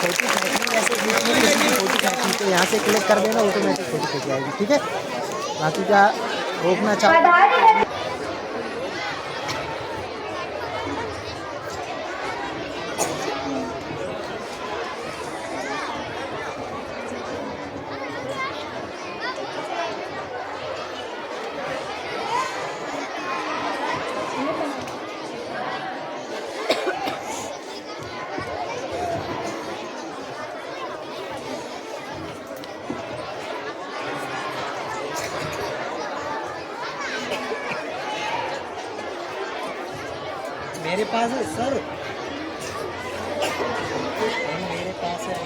Photo खींचनी ऐसे खींचनी है, फोटो खींचनी तो यहाँ से क्लिक कर देना, ऑटोमेटिक फोटो खींच जाएगी। ठीक है, बाकी का रोकना चाहूँ मेरे पास है सर, मेरे पास है।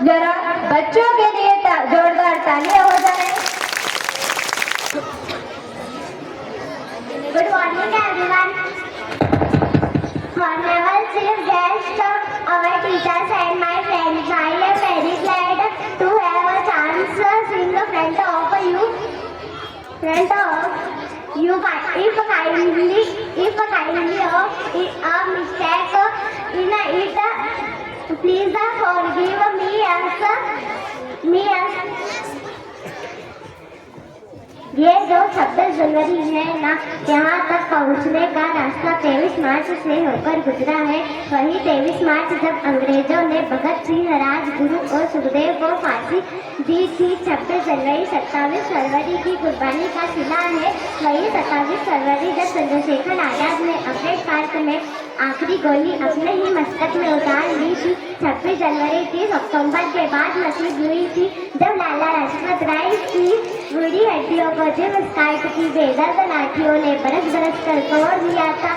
जरा बच्चों के लिए जोरदार तालियां हो जाए। Good morning everyone. Honorable chief guest, our teachers and my friends, I am very glad to have a chance in the front of you. If kindly a mistake in it, please forgive me as ये जो 26 जनवरी है ना, यहाँ तक पहुंचने का रास्ता 23 मार्च से होकर गुजरा है। वही 23 मार्च जब अंग्रेजों ने भगत सिंह, राजगुरु और सुखदेव को फांसी दी थी। 26 जनवरी 27 फरवरी की कुर्बानी का सिला है। वही 27 फरवरी जब चंद्रशेखर आजाद ने अम्बेडकर पार्क में आखिरी गोली अपने ही मस्तक में उतार ली थी। 26 जनवरी 30 अक्टूबर के बाद नसीब हुई थी जब लाला लाजपत राय की बूढ़ी हड्डियों को जिम स्कार्ट की बेदर्द लाठियों ने बरस बरस कर तोड़ दिया था।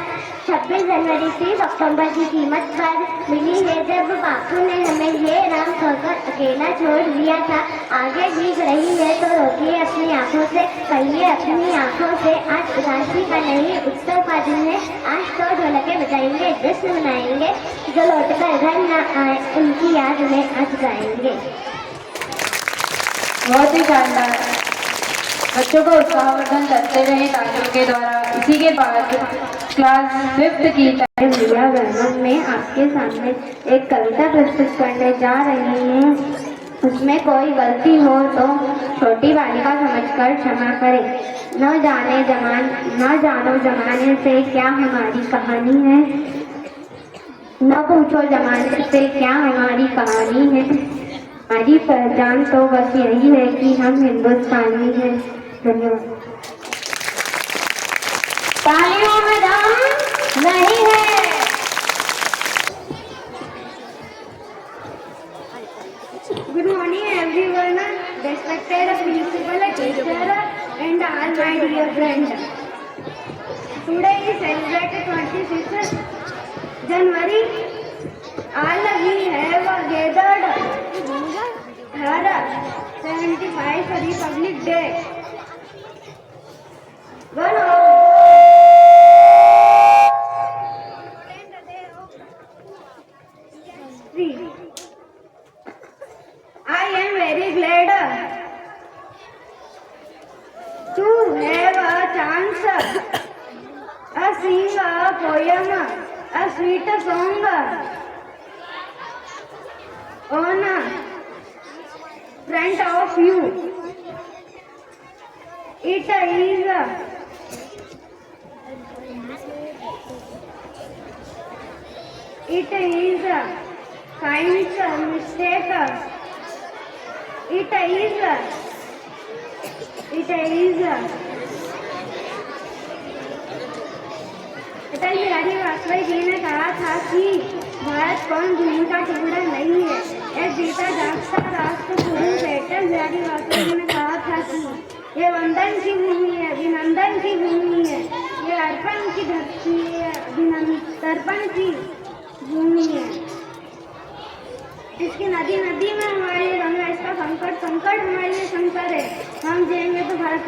26 जनवरी 30 अक्टूबर की कीमत पर मिली है जब बापू ने हमें ये राम कहकर अकेला छोड़ दिया था। आगे भीग रही है तो रोकिए अपनी आंखों से, कहिए अपनी आंखों से। आज उदासी का नहीं उत्सव का दिन है। आज तो ढोलके बजाएंगे, जश्न मनाएंगे। जो लौट कर घर न आए उनकी याद में आज गाएंगे। बहुत ही शानदार। बच्चों को उत्साहवर्धन करते रहे तालियों के द्वारा। इसी के बाद क्लास 5th की रिया वर्मन में आपके सामने एक कविता प्रस्तुत करने जा रही हूँ। उसमें कोई गलती हो तो छोटी बालिका समझकर क्षमा करें। न जानो जमाने से क्या हमारी कहानी है, न पूछो जमाने से क्या हमारी कहानी है। हमारी पहचान तो बस यही है कि हम हिंदुस्तानी हैं। धन्यवाद। तालियों में दम नहीं है। Good morning everyone, respected principal, teacher and all my dear friends. Today is celebrated 26th January. All we have gathered here 75 Republic Day. One of I am very glad to have a chance to sing a poem, a sweet song on front of you. It is a science mistake. It Bihari Vajpayee ji ने कहा था कि भारत कौन भूमि का टुकड़ा नहीं है, एक जीता जागता राष्ट्र पुरुष है। बिहारी वाजपेयी जी ने कहा था कि ये वंदन की भूमि है, अभिनंदन की भूमि है, ये अर्पण की धरती है, तर्पण की भूमि है। इसकी नदी नदी में हमारे गंगा, इसका संकट संकट हमारे लिए संकट है। हम जिएंगे तो भारत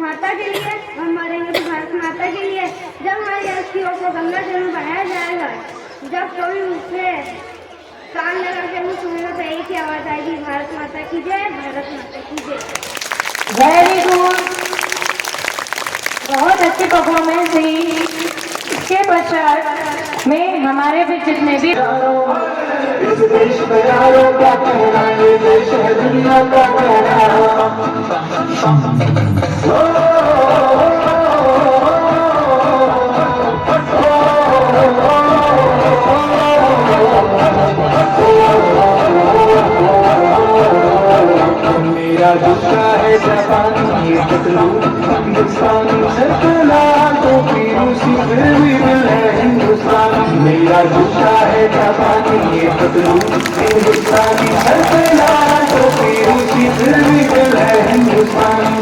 माता के लिए, हम मरेंगे तो भारत माता के लिए। जब हमारी अस्थियों को गंगा जल में बहाया जाएगा, जब कोई मुझसे कान लगा के मुझ सुनेगा तो एक ही आवाज आएगी, भारत माता की जय, भारत माता की जय। वेरी गुड, बहुत अच्छी परफॉर्मेंस हुई। इसके पश्चात में हमारे भी जितने भी इस देश में यारों का कहना, ये देश है दुनिया का कहना। मेरा जूता है जापानी, ये पतलू हिंदुस्तानी, सर पे लाल टोपी रूसी, फिर भी दिल है हिंदुस्तानी। मेरा जूता है जापानी, ये पतलू हिंदुस्तानी, सर पे लाल टोपी रूसी, फिर भी दिल है हिंदुस्तानी।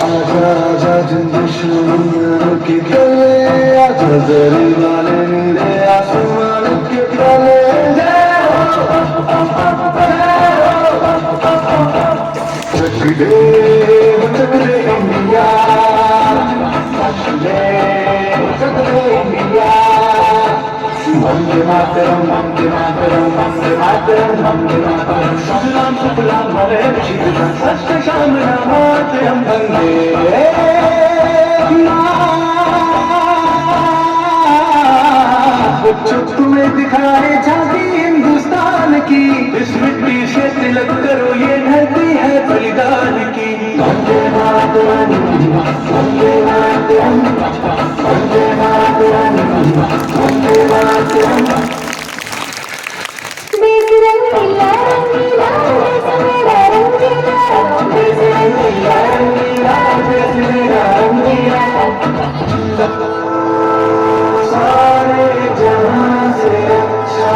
आजा जंजीर के गले, आजा जरी वाले नीले आसमान के तले। चक दे इंडिया, चक दे इंडिया, वंदे मातरम वंदे मातरम वंदे मातरम वंदे मातरम शुक्लां शुक्लां भरतर्षिभूषां सस्यश्यामलां वंदे बच्चों तुम्हें दिखाए झांकी हिंदुस्तान की, इस मिट्टी से तिलक करो ये धरती है बलिदान की। वंदे मातरम वंदे मातरम वंदे मातरम वंदे मातरम। देश रंगीला रंगीला देश मेरा रंगीला, देश रंगीला रंगीला देश मेरा रंगीला। सारे जहां से अच्छा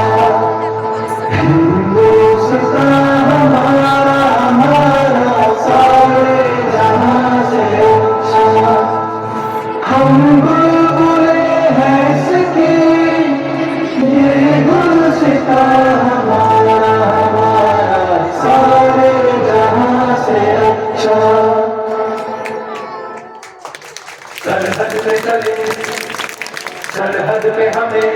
हिंदुस्तान हमारा हमारा, सारे जहां से अच्छा। हम बुलबुले हैं इसकी, ये गुलसितां हमारा हमारा, सारे जहां से अच्छा। सरहद पे चले सरहद पे हमें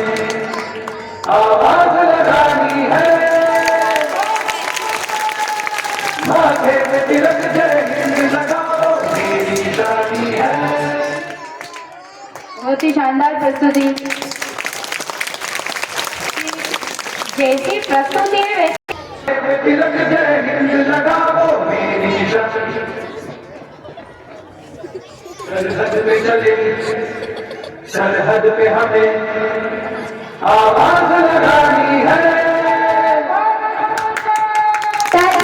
आवाज लगानी है, माथे पे तिलक जय हिंद लगाओ मेरी रानी है। बहुत ही शानदार प्रस्तुति। जैसी प्रस्तुति है पे तिलक जय हिंद लगाओ मेरी रानी। सरहद पे चले सरहद पे हमें आवाज लगानी है,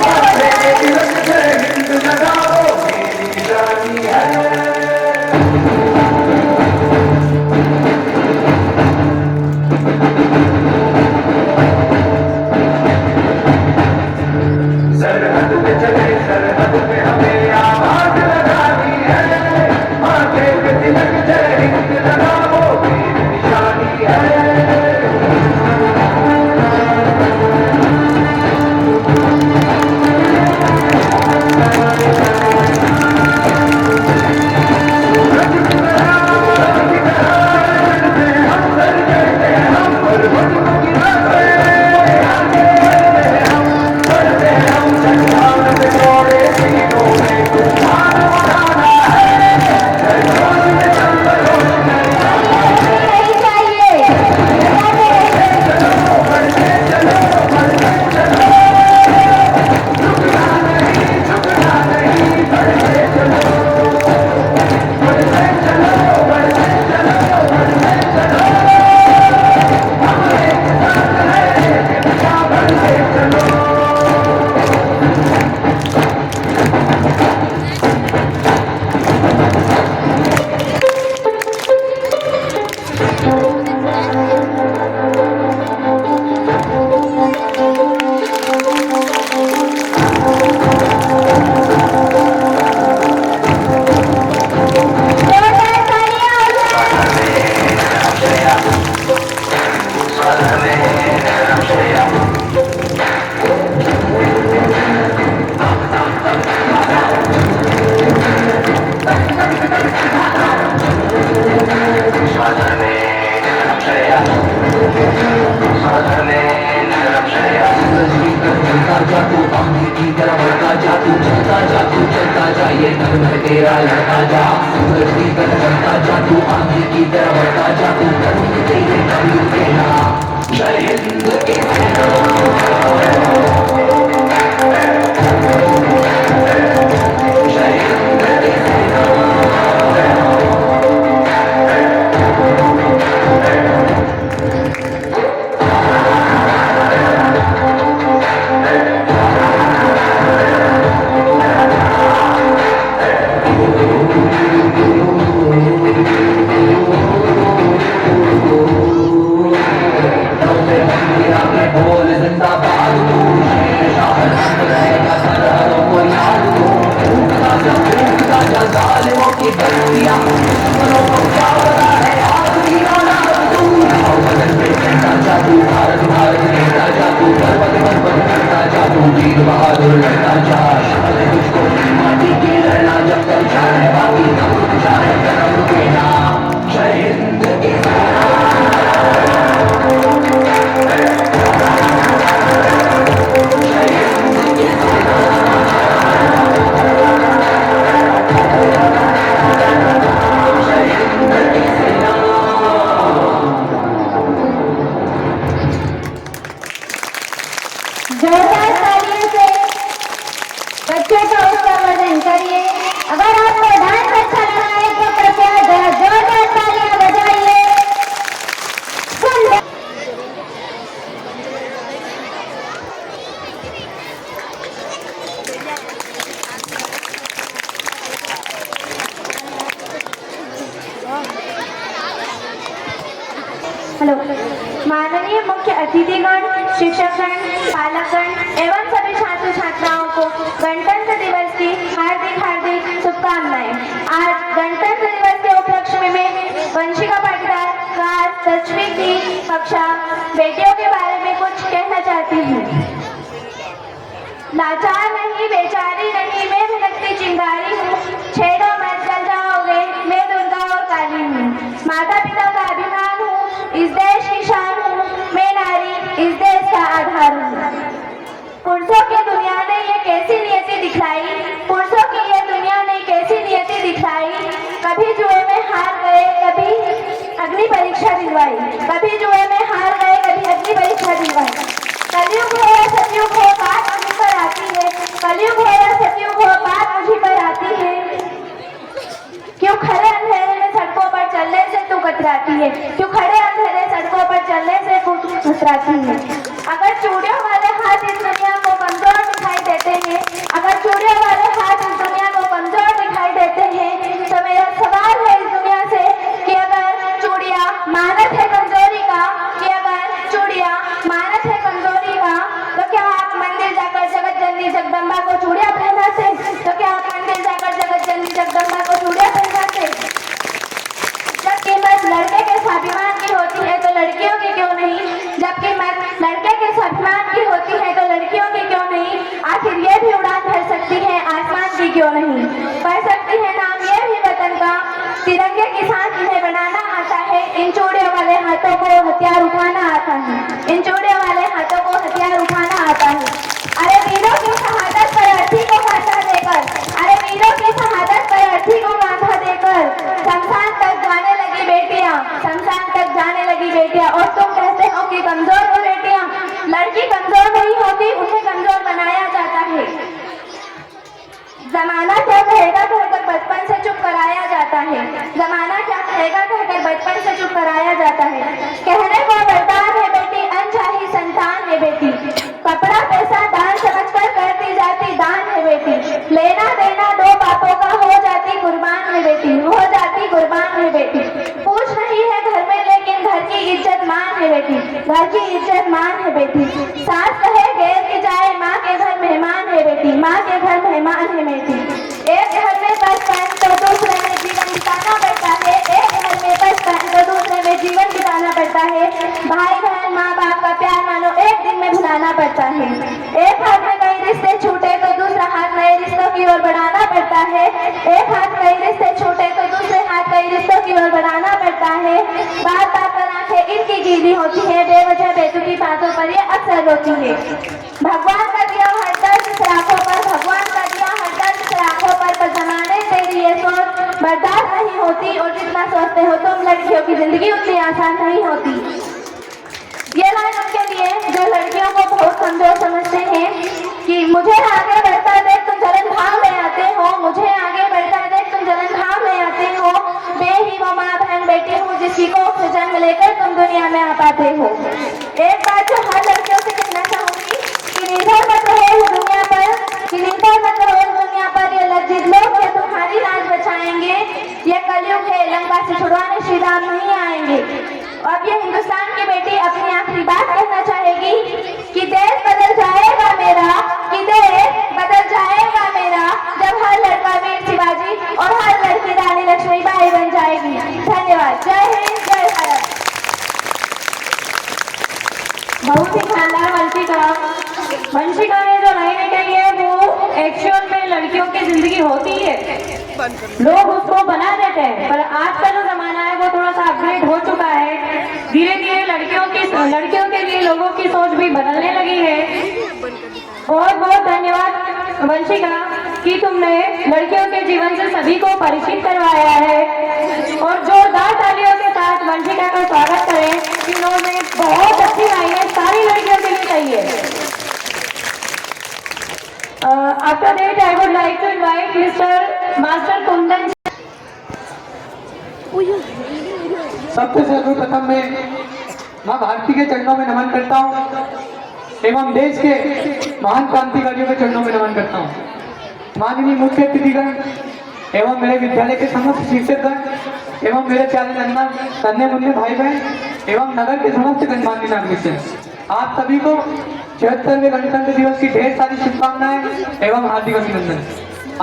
माथे पे तिलक जय हिंद लगाओ मेरी रानी है। सरहद पे चले सरहद पे हमें आवाज लगानी है, माथे पे तिलक जय हिंद लगाओ मेरी निशानी है। तेरा लड़का जा सूरज की तरफ बढ़ता जा, तू आंधी की तरफ बढ़ता जा, तू करूँ तेरे कभी कहना जय हिंद के जय हिंद के बोल जिंदाबाद तू बच्चों का उत्साह वर्धन करिए। अगर आपको डांस अच्छा लगा है तो कृपया जोरदार तालियां बजाइए। हेलो, माननीय मुख्य अतिथिगण, शिक्षकगण, पालकगण एवं सभी छात्र छात्राओं को गणतंत्र दिवस की हार्दिक हार्दिक शुभकामनाएं। आज गणतंत्र दिवस के उपलक्ष्य में वंशिका पाटीदार क्लास 10वीं की कक्षा बेटियों के बारे में कुछ कहना चाहती हूँ। लाचार नहीं, बेचारी नहीं, मैं भटकती चिंगारी हूँ, छेड़ो मत जल जाओगे, मैं दुर्गा और काली हूँ। माता पिता का अभिमान हूँ, इस देश की शान हूँ, मैं नारी इस देश का आधार हूँ। पुरुषों की दुनिया ने ये कैसी नियति दिखलाई, पुरुषों की ये दुनिया ने कैसी नियति दिखलाई। कभी जुए में हार गए, कभी अग्नि परीक्षा दिलवाई, कभी जुए में हार गए, कभी अग्नि परीक्षा दिलवाई। कलयुग हो या सतयुग हो, बात मुझी पर आती है। कलयुग हो या सतयुग हो, बात मुझी पर आती है। क्यों खड़े अंधेरे में सड़कों पर चलने से तू कतराती है, क्यों खड़े अंधेरे सड़कों पर चलने से तू कतराती है। अगर चूड़ियों वाले हाथ इस दुनिया को कमजोर दिखाई देते हैं, अगर चूड़ियों वाले हाथ इस दुनिया को कमजोर दिखाई देते हैं, तो मेरा सवाल है इस दुनिया से कि अगर चूड़िया मानत है कमजोरी का, कि अगर चूड़िया मानत है कमजोरी का, तो क्या आप मंदिर जाकर जगत जननी जगदम्बा को चूड़िया पहनाते? तो क्या आप मंदिर जाकर जगत जननी जगदम्बा को चूड़िया पहनाते? जब कीमत लड़के के स्वाभिमान की होती है तो लड़कियों की क्यों नहीं? जब कीमत लड़के के स्वाभिमान की होती है तो लड़कियों की क्यों नहीं? आखिर ये भी उड़ान भर सकती है, आसमान की क्यों नहीं? पढ़ सकती है नाम ये भी वतन का, तिरंगे की साथ इन्हें बनाना आता है। इन चूड़ियों वाले हाथों को हथियार उठाना आता है, इन चूड़ियों वाले हाथों को हथियार उठाना आता है। अरे वीरों की शहादत पर अर्थी को कांधा देकर, अरे वीरों की शहादत पर अर्थी को कांधा देकर शमशान तक जाने लगी बेटियां, शमशान तक जाने लगी बेटियां। और तुम कहते हो कि कमजोर हो बेटियां। लड़की कमजोर नहीं होती, उन्हें कमजोर बनाया जाता है। जमाना क्या कहेगा कहकर बचपन से चुप कराया जाता है, जमाना क्या कहेगा कहकर बचपन से चुप कराया जाता है। कहने को वरदान है बेटी, अनचाही संतान है बेटी। कपड़ा पैसा दान समझकर करती जाती दान है बेटी। लेना देना दो बापों का हो जाती कुर्बान है बेटी, हो जाती कुर्बान है बेटी। पूछ नहीं है घर में लेकिन घर की इज्जत मान है बेटी, घर की इज्जत मान है बेटी। सास कहे गैर की जाए, माँ के घर मेहमान है बेटी, माँ के घर मेहमान है बेटी। एक घर में बचपन तो दूसरे में जीवन बिताना पड़ता है, एक घर में बचपन तो दूसरे में जीवन बिताना पड़ता है। भाई बहन माँ बाप का प्यार मानो एक दिन में भुलाना पड़ता है। एक हाथ में कई रिश्ते छूटे तो दूसरा हाथ नए रिश्तों की ओर बढ़ाना पड़ता है, एक हाथ कई रिश्ते छूटे तो दूसरे हाथ कई रिश्तों की ओर बढ़ाना पड़ता है। बात बात पर आंखें इनकी गीली होती है, बेवजह बेतुकी बातों पर ये अक्सर रोती है। भगवान का दिया हर दर्द इस आंखों पर, भगवान का दिया हर दर्द इस आंखों पर जमाने तेरी ये सोच बर्दाश्त नहीं होती। और जितना सोचते हो तुम लड़कियों की जिंदगी उतनी आसान नहीं होती। ये लाइन उनके लिए जो लड़कियों को बहुत कमजोर समझते हैं कि मुझे आगे बढ़ता देख तुम जलन भाव में आते हो, मुझे आगे बढ़ता देख तुम जलन भाव में आते हो। मैं ही वो माँ बहन बेटी हूँ जिसकी कोख से जन्म लेकर तुम दुनिया में आ पाते हो। एक बात जो हर लड़कियों से कहना चाहूंगी कि निर्भर मत रहो इस दुनिया पर, कि निर्भर मत रहो इस दुनिया पर। ये लज्जित लोग है तुम्हारी लाज बचाएंगे, ये कलयुग है लंका से छुड़वाने श्री राम नहीं आएंगे। अब ये हिंदुस्तान की बेटी अपनी आखिरी बात कहना चाहेगी कि देश बदल जाएगा मेरा, कि देश बदल जाएगा मेरा जब हर लड़का वीर शिवाजी और हर लड़की रानी लक्ष्मीबाई बन जाएगी। धन्यवाद। जय हिंद, जय भारत। बहुत ही शानदार वंशिका ने जो लाइन कही है वो एक्चुअल में लड़कियों की जिंदगी होती है, लोग उसको बना देते हैं। पर आज का जो जमाना है वो थोड़ा सा अपग्रेड हो चुका है। धीरे धीरे लड़कियों के लिए लोगों की सोच भी बदलने लगी है। बहुत बहुत धन्यवाद वंशिका कि तुमने लड़कियों के जीवन से सभी को परिचित करवाया है। और जोरदार तालियों के साथ वंशिका का स्वागत करें। इन्होंने बहुत अच्छी लाइनें सारी लड़कियों के लिए कही है। After that, I would like to invite Mr. Master Kundan. सबसे सर्वप्रथम मैं माँ भारती के चरणों में नमन करता हूँ एवं देश के महान क्रांतिकारियों के चरणों में नमन करता हूँ। माननीय मुख्य अतिथिगण एवं मेरे विद्यालय के समस्त शिक्षकगण एवं मेरे प्यारे नन्हे मुन्ने भाई बहन एवं नगर के समस्त गणमान्य नागरिक, आप सभी को 76वें गणतंत्र दिवस की ढेर सारी शुभकामनाएं एवं हार्दिक अभिनंदन।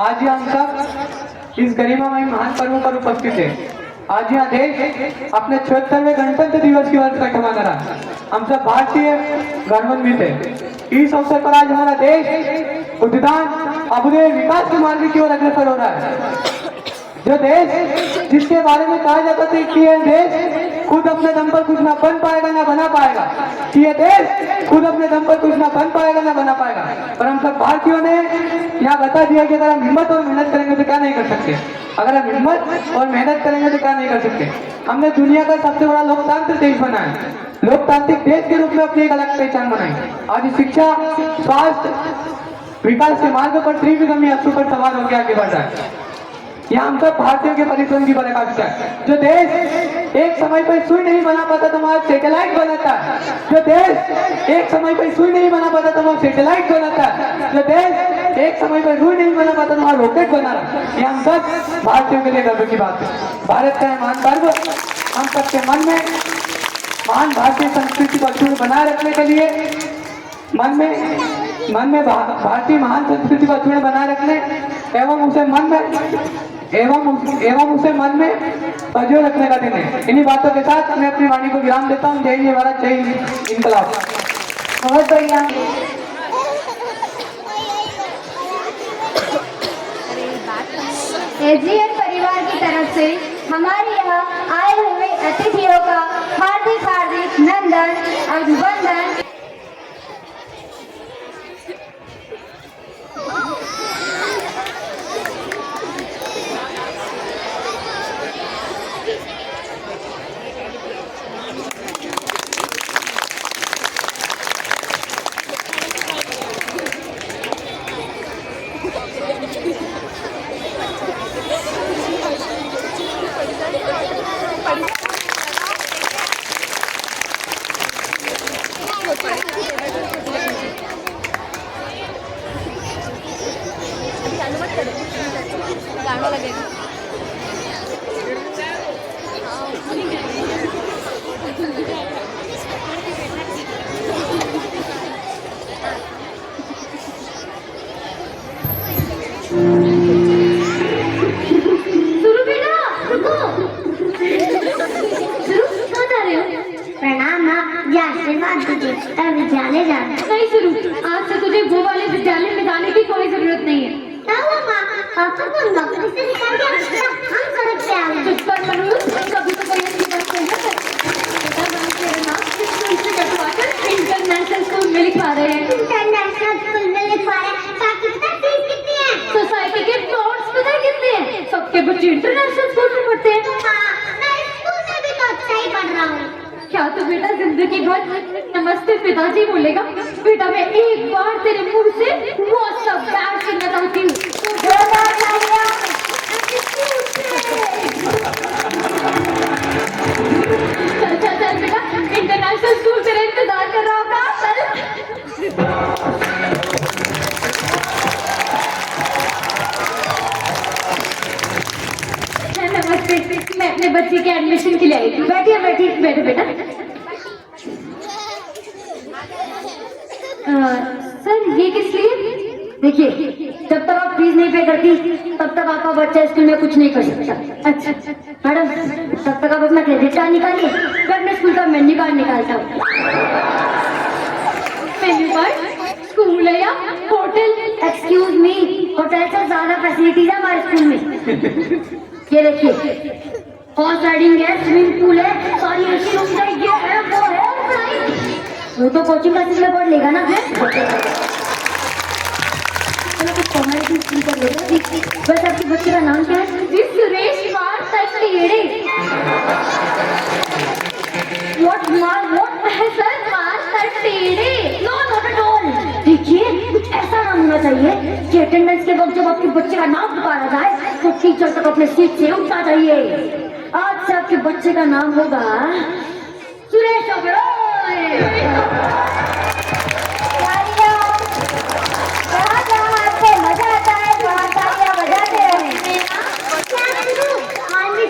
आज हम सब इस गरिमामय महान पर्व पर उपस्थित है। आज यह देश अपने 76वें गणतंत्र दिवस की वर्षगांठ मना रहा है। हम सब भारतीय गौरवान्वित है। इस अवसर पर आज हमारा देश उद्यान अभ्युदय विकास के मार्ग की ओर अग्रसर हो रहा है। जो देश जिसके बारे में कहा जाता था कि यह देश खुद अपने दम पर कुछ ना बन पाएगा ना बना पाएगा, कि यह देश खुद अपने दम पर कुछ ना बन पाएगा ना बना पाएगा, पर हम सब भारतीयों ने यहाँ बता दिया कि अगर हम हिम्मत और मेहनत करेंगे तो क्या नहीं कर सकते। अगर हम हिम्मत और मेहनत करेंगे तो क्या नहीं कर सकते। हमने दुनिया का सबसे बड़ा लोकतांत्रिक देश बनाया, लोकतांत्रिक देश के रूप में अपनी एक अलग पहचान बनाई। आज शिक्षा, स्वास्थ्य, विकास के मार्ग पर त्रिविक्रमी अश्व पर सवार होकर आगे बढ़ रहा है। यहाँ हम सब भारतीयों के परिश्रम की पराकाष्ठा है। जो देश एक समय पर सुई नहीं बना पाता था वहाँ सैटेलाइट बनाता है। जो देश एक समय पर सुई नहीं बना पाता था वहाँ सैटेलाइट बनाता है। जो देश एक समय पर रुई नहीं बना पाता था वहाँ रॉकेट बना रहा है। ये हम सब भारतीयों के लिए गर्व की बात है। भारत का महान पर्व हम सबके मन में महान भारतीय संस्कृति को अक्षुण्ण बनाए रखने के लिए मन में भारतीय महान संस्कृति को अक्षुण्ण बनाए रखने एवं उसे मन में संजोए रखने का दिन है। इन्हीं बातों के साथ मैं अपनी वाणी को विराम देता हूँ। जय हिंद भारत, जय हिंद इनकलाब। बहुत बढ़िया। एजीएन परिवार की तरफ से हमारे यहाँ आए हुए अतिथियों का हार्दिक हार्दिक नंदन अभिनंदन। विद्यालय जाना नहीं शुरू, आज से तुझे वो वाले विद्यालय में जाने की कोई जरूरत नहीं है। पापा को नौकरी से निकाल दिया, हम सड़क पे आ गए। चुप कर मनोज, कभी तो कोई अच्छी बात नहीं है। बेटा मैंने तेरा नाम स्कूल से कटवाकर इंटरनेशनल स्कूल में लिखवा रहे हैं। इंटरनेशनल स्कूल में लिखवा रहे हैं ताकि पता फीस कितनी है। सोसाइटी के नोट्स पता कितने हैं? सबके बच्चे इंटरनेशनल स्कूल में पढ़ते हैं। मैं स्कूल में भी तो अच्छा ही पढ़ रहा हूँ। क्या तू बेटा जिंदगी भर नमस्ते पिताजी बोलेगा? बेटा मैं एक बार तेरे मुंह से वो सब प्यार सुनना चाहती हूँ। चल चल चल बेटा, इंटरनेशनल स्कूल तेरा इंतजार कर रहा होगा। चल नमस्ते, मैं अपने बच्चे के एडमिशन के लिए आई थी। बैठिए बैठिए बैठो बेटा। सर ये किस लिए? देखिए, जब तक आप फीस नहीं पे करती तब तक आपका बच्चा स्कूल में कुछ नहीं कर सकता। अच्छा मैडम, तब तक आप अपना क्रेडिट कार्ड निकालिए, मैं अपने स्कूल का मेन्यू कार्ड निकालता हूँ। Menu card? स्कूल है या होटल? एक्सक्यूज मी, होटल से ज्यादा फैसिलिटीज है हमारे स्कूल में। ये देखिए, हॉर्स राइडिंग है, स्विमिंग पूल है, सारी एसी रूम है, ये है वो है। वो तो कोचिंग क्लासेस में पढ़ लेगा ना। बस आपके बच्चे का नाम क्या है? जी सुरेश कुमार तटलेड़े। What है सर? मार तटलेड़े? No, not at all। देखिए कुछ ऐसा नाम होना चाहिए कि अटेंडेंस के वक्त जब आपके बच्चे का नाम पुकारा जाए तो टीचर तक अपने सीट से उठना चाहिए। आज से आपके बच्चे का नाम होगा सुरेश ओबेरॉय। आपको मजा आता है तो आप तालियां बजाते रहे।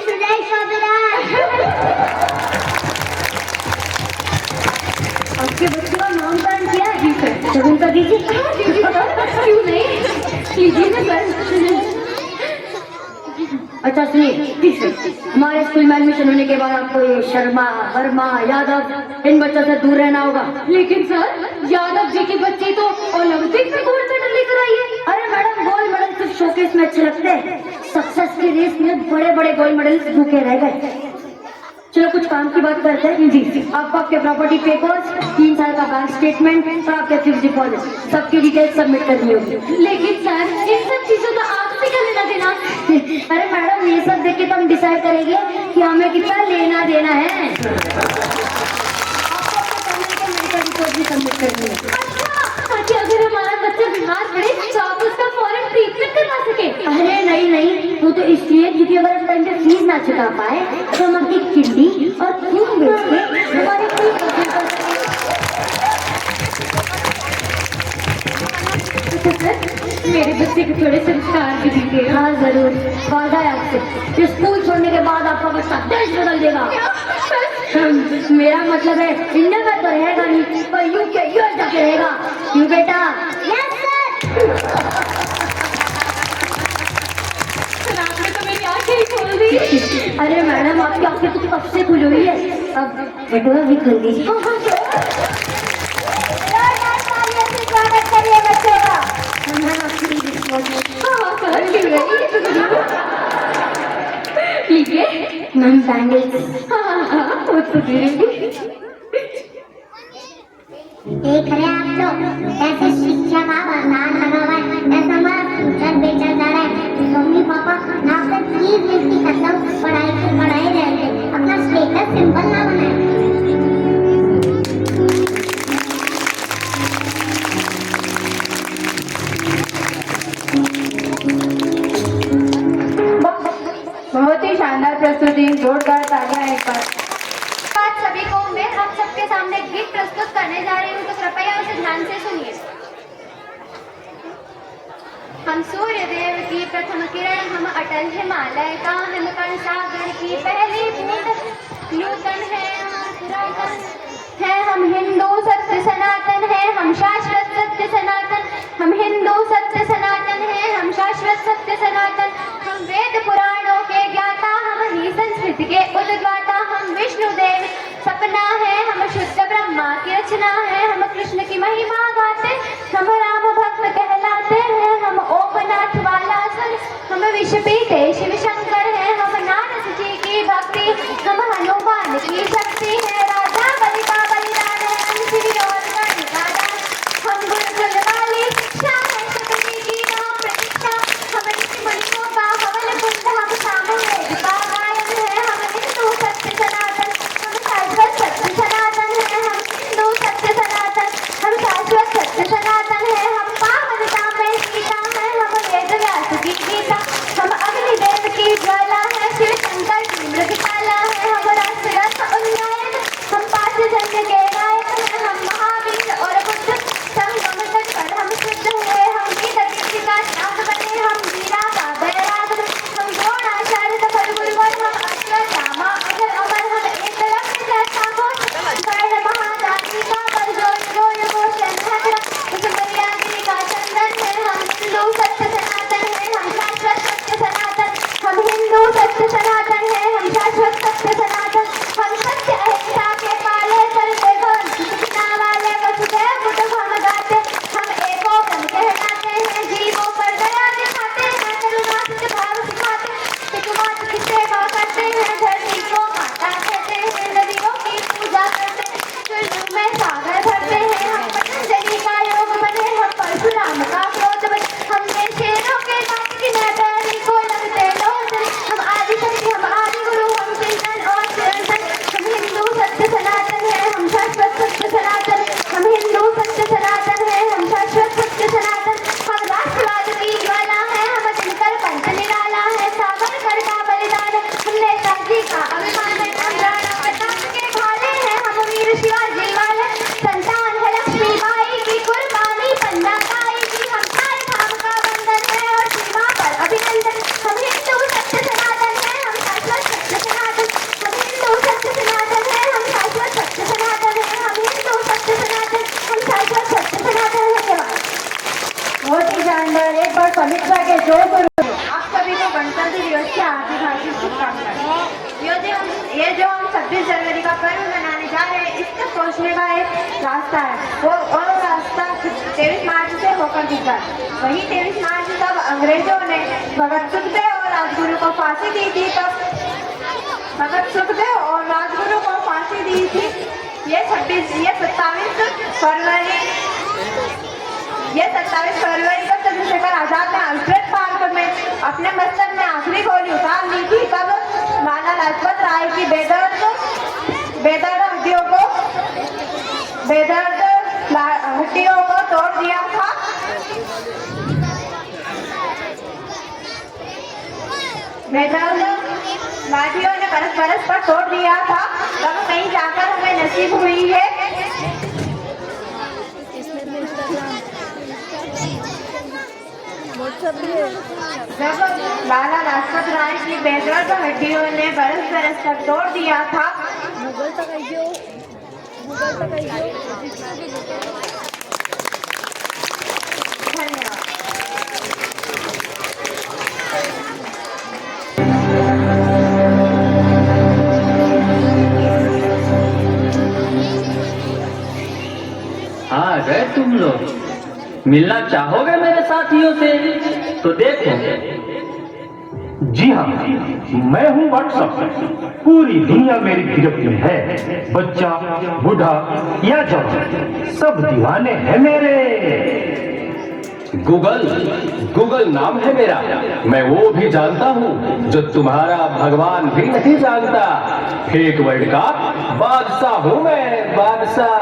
सुरेश ओबेरॉय। आपके बच्चे का नामकरण किया है? जी सर। जब उनका दीजिए। क्यों नहीं, लीजिए ना सर। अच्छा सुनिए, हमारे स्कूल में एडमिशन होने के बाद आपको ये शर्मा, वर्मा, यादव इन बच्चों से दूर रहना होगा। लेकिन सर, यादव जी के बच्चे तो ओलंपिक में गोल्ड मेडल लेकर आई है। अरे मैडम, गोल्ड मेडल सिर्फ शोकेस में अच्छे लगते हैं, सक्सेस की रेस में बड़े बड़े गोल्ड मेडल भूखे रह गए। चलो कुछ काम की बात करते हैं। जी, आपको आपके प्रॉपर्टी पेपर्स, 3 साल का बैंक स्टेटमेंट और आपके फिक्स डिपॉजिट सबकी डिटेल्स सबमिट करनी होगी। लेकिन सर, इन सब चीजों का आपसे क्या लेना देना? अरे मैडम, ये सब देख के तो हम डिसाइड करेंगे कि हमें कितना लेना देना है। रिपोर्ट भी सबमिट करनी है। ताकि अगर हमारा बच्चा बीमार पड़े तो आप उसका फौरन ट्रीटमेंट करवा सके। अरे नहीं, वो तो इसलिए क्योंकि अगर हम टाइम पे फीस ना चुका पाए तो हम अपनी किडनी और खून बेच के हमारे मेरे बच्चे को थोड़े संस्कार भी दीजिए। हाँ जरूर, वादा है आपसे कि स्कूल छोड़ने के बाद आपका बच्चा देश बदल देगा। मेरा मतलब है इंडिया में तो रहेगा नहीं, पर यूके यूएस जाके रहेगा। क्यों बेटा? Yes sir. आपने तो मेरी आंखें ही खोल दी। अरे मैडम, आपकी आंखें तो कब से खुली हुई है, अब बेटो भी खोल दीजिए। स्वागत करिए बच्चों का। लीजिए मैम बैंगल्स। हाँ, वो तो दे देंगे। देख रहे हैं आप लोग, ऐसे शिक्षा का वरदान लगा हुआ है, ऐसा हमारा फ्यूचर बेचा जा रहा है। मम्मी पापा ना अपना चीज बेचती खत्म, पढ़ाई रहते, अपना स्टेटस सिंबल ना बनाए। बहुत ही शानदार प्रस्तुति, जोरदार तालियां एक बार। आज सभी को मैं हम सबके सामने एक गीत प्रस्तुत करने जा रही हूँ, तो कृपया उसे ध्यान से सुनिए। हम सूर्य देव की प्रथम किरण, हम अटल हिमालय का, हम कण सागर की पहली बूंद, नूतन है हम हिंदू सत्य सनातन है, हम शाश्वत सत्य सनातन, हम हिंदू सत्य सनातन है, हम शाश्वत सत्य सनातन, हम वेद पुराणों के ज्ञाता, हम ही संस्कृति के उद्गाता, हम विष्णु देव सपना है, हम शुद्ध ब्रह्मा की रचना है, हम कृष्ण की महिमा गाते, हम राम भक्त कहलाते हैं, हम ओमनाथ वाला सुर, हम विश्व पीते शिव शंकर है, हम नारद जी की भक्ति, हम हनुमान की शक्ति है, राजा बलि का बलिदान है, हम श्री और गण का दान, हम गुरुकुल वाली शिक्षा है, सतमी की नाम प्रतीक्षा, हम ऋषि मुनियों का हवल कुंड, हम सामूहिक का गायन है, हम हिंदू सत्य सनातन, हम शाश्वत सत्य सनातन है, हम हिंदू सत्य सनातन, हम शाश्वत सत्य सनातन है, हम पावनता में सीता है, हम वेद व्यास की गीता, हम रास्ता है, वो रास्ता 23 मार्च से होकर गुजरा। वही 23 मार्च तब अंग्रेजों ने भगत सुखदेव और राजगुरु को फांसी दी थी। तब भगत सुखदेव और राजगुरु को फांसी दी थी। ये 27 फरवरी को चंद्रशेखर आजाद ने अल्फ्रेड पार्क में अपने मस्तक में आखिरी गोली उतार ली थी। तब लाला लाजपत राय की बेदर्द हड्डियों को तोड़ दिया था। बेदर्द लाठियों ने बरस पर तोड़ दिया था। तब कहीं जाकर हमें नसीब हुई है। जब लाला लाजपत राय की बेदर्द हड्डियों ने बरस तक तोड़ दिया था। धन्यवाद। आ गए तुम लोग, मिलना चाहोगे मेरे साथियों से? तो देखो। जी हाँ, मैं हूँ व्हाट्सएप। पूरी दुनिया मेरी गिरफ्त में है। बच्चा, बूढ़ा या जवान, सब दीवाने हैं मेरे। गूगल नाम है मेरा। मैं वो भी जानता हूँ जो तुम्हारा भगवान भी नहीं जानता। फेक वर्ल्ड का बादशाह हूँ मैं, बादशाह।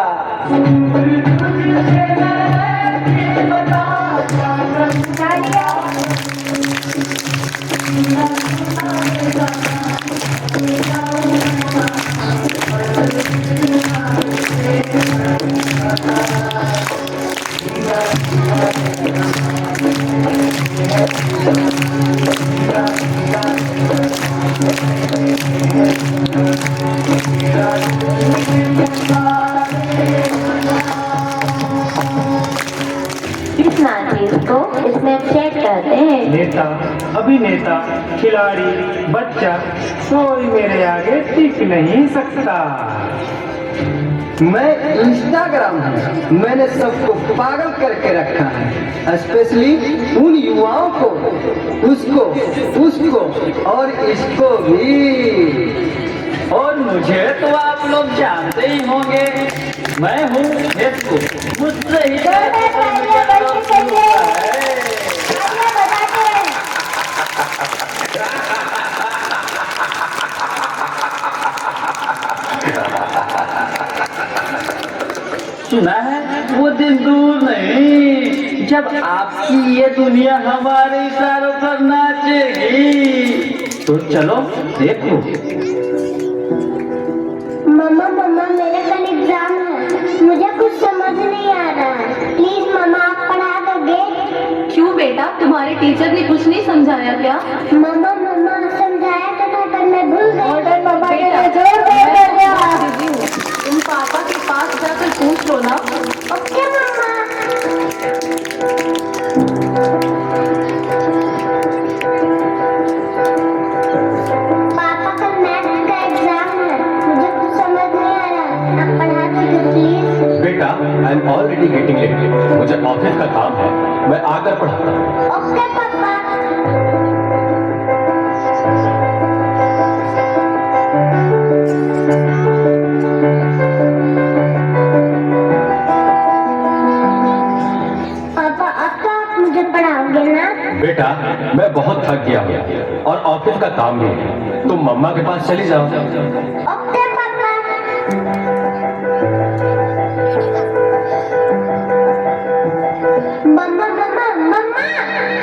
इस नाचीज को इसमें सेट कहते हैं। नेता, अभिनेता, खिलाड़ी, बच्चा, कोई मेरे आगे टिक नहीं सकता। मैं इंस्टाग्राम हूँ। मैंने सबको पागल करके रखा है, स्पेशली उन युवाओं को, उसको और इसको भी। और मुझे तो आप लोग जानते ही होंगे, मैं हूँ फेसबुक। मुझसे ही सुना है वो दिन दूर नहीं जब आपकी ये दुनिया हमारे इशारों पर नाचेगी। तो चलो देखो। मम्मा मेरा कल एग्जाम है, मुझे कुछ समझ नहीं आ रहा है। प्लीज मम्मा आप पढ़ा दोगे? क्यों बेटा, तुम्हारे टीचर ने कुछ नहीं समझाया क्या? मम्मा समझाया तो था पर मैं भूल गई। तुम पापा के पास जाकर पूछ लो ना। ओके मम्मा। पापा कल मैथ्स का एग्जाम है, मुझे कुछ समझ नहीं आ रहा, आप पढ़ा दोगे प्लीज? बेटा, I am already getting late. मुझे ऑफिस का काम है, मैं आकर पढ़ाता हूँ। ओके पापा। बेटा, मैं बहुत थक गया हूँ और ऑफिस का काम भी है। तुम मम्मा के पास चली जाओ। ओके पापा। मम्मा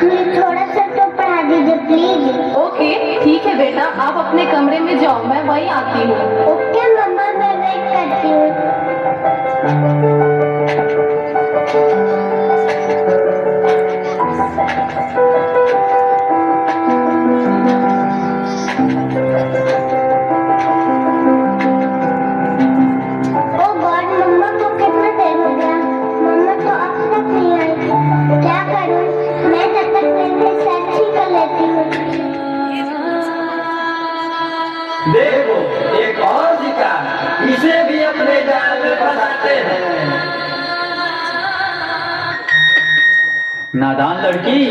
मुझे थोड़ा सा तो पढ़ा दीजिए प्लीज। ओके ठीक है बेटा, आप अपने कमरे में जाओ, मैं वहीं आती हूँ। ओके मम्मा, मैं वेट करती हूँ। देखो, एक और शिकार, इसे भी अपने जाल में फंसाते हैं। नादान लड़की,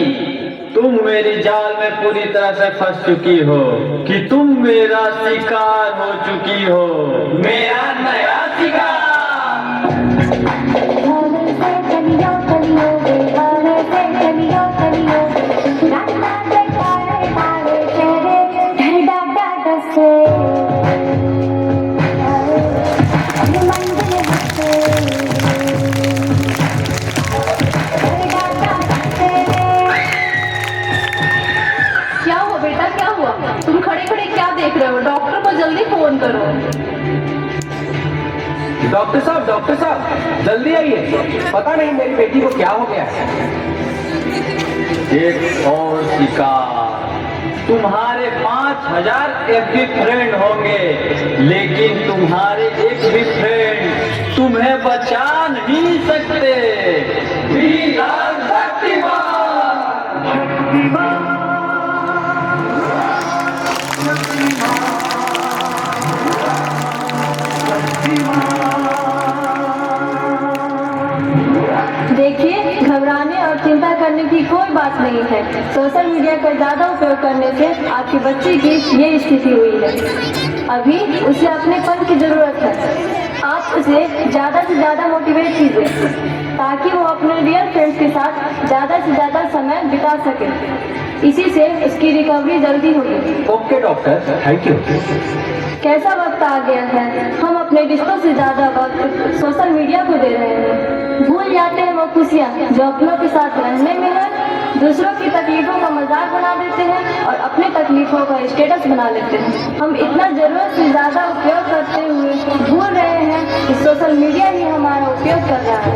तुम मेरी जाल में पूरी तरह से फंस चुकी हो कि तुम मेरा शिकार हो चुकी हो, मेरा नया शिकार। क्या हुआ बेटा, क्या हुआ? तुम खड़े खड़े क्या देख रहे हो? डॉक्टर को जल्दी फोन करो। डॉक्टर साहब जल्दी आइए, पता नहीं मेरी बेटी को क्या हो गया है। एक और शिकार। तुम्हारे 5000 एफबी फ्रेंड होंगे, लेकिन तुम्हारे एक भी फ्रेंड तुम्हें बचा नहीं सकते। वीरान शक्तिमान, देखिए, घबराने और चिंता करने की कोई बात नहीं है। सोशल मीडिया का ज्यादा उपयोग करने से आपके बच्चे की ये स्थिति हुई है। अभी उसे अपने पन की जरूरत है। आप उसे ज्यादा से ज्यादा मोटिवेट कीजिए ताकि वो अपने रियल फ्रेंड्स के साथ ज्यादा से ज्यादा समय बिता सके। इसी से उसकी रिकवरी जल्दी होगी। Okay doctor, thank you. कैसा वक्त आ गया है, हम अपने रिश्तों से ज्यादा वक्त सोशल मीडिया को दे रहे हैं। भूल जाते हैं वो खुशियाँ जो अपनों के साथ रहने में है। दूसरों की तकलीफों का मजाक बना देते हैं और अपनी तकलीफों का स्टेटस बना लेते हैं। हम इतना जरूरत से ज्यादा उपयोग करते हुए भूल रहे हैं कि सोशल मीडिया ही हमारा उपयोग कर रहा है।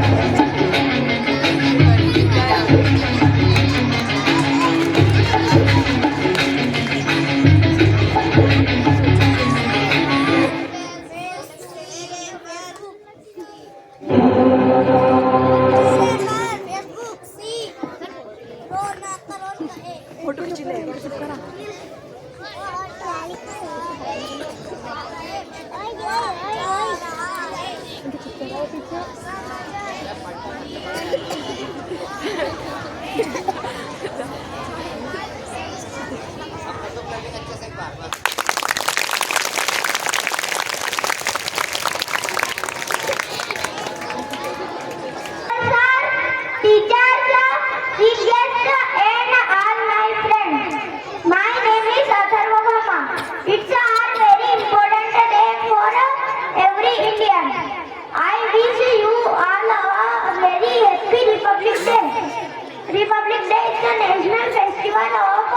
Republic Day is the national festival of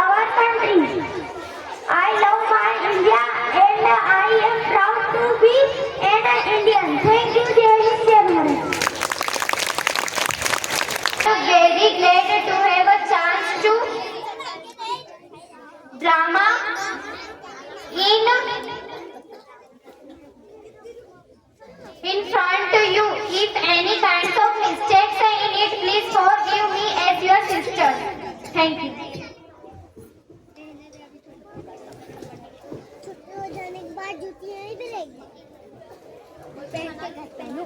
our country. I love my India and I am proud to be an Indian. Thank you, Jai Hind, Jai Bharat. I am very glad to have a chance to drama in front of you. If any kinds of mistakes are in it, please forgive me as your sister. Thank you. जाने के बाद जूती यहीं पे रहेगी। पहन के घर पहनो।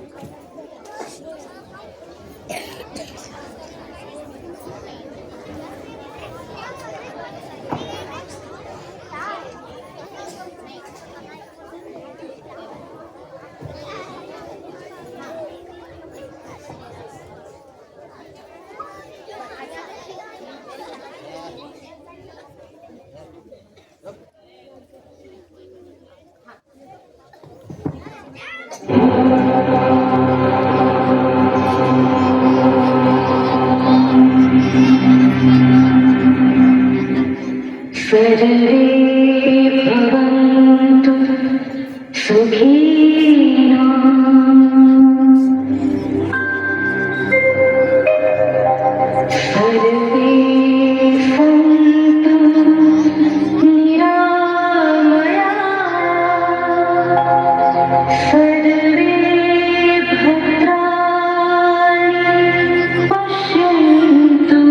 सर्वे भवन्तु सुखिनः। सर्वे सन्तु निरामयाः। सर्वे भद्राणि पश्यन्तु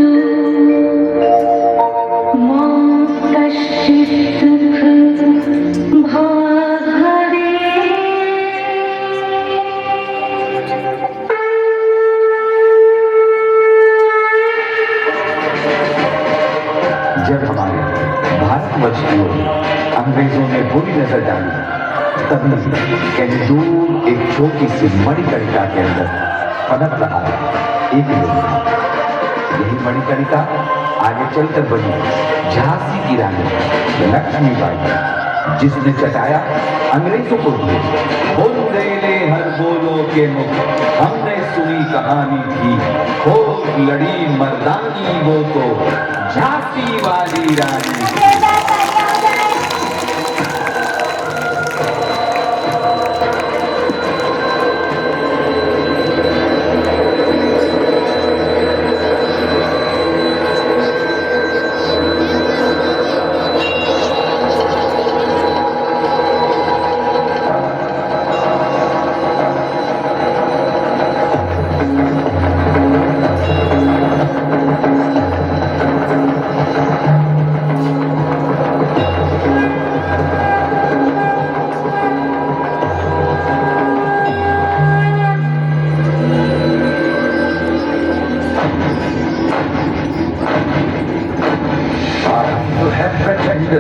मा कश्चित् जब हमारे भारतवर्ष की ओर अंग्रेजों ने बुरी नजर डाली, तभी कहीं दूर एक छोटी सी मणिकर्णिका के अंदर पनप रहा एक लोग। यही मणिकर्णिका आगे चलकर बनी झांसी की रानी लक्ष्मीबाई, जिसने चटाया अंग्रेजों को बुंदेले हर बोलो के मुख, हमने सुनी कहानी थी खूब लड़ी मर्दानी, वो तो झांसी वाली रानी।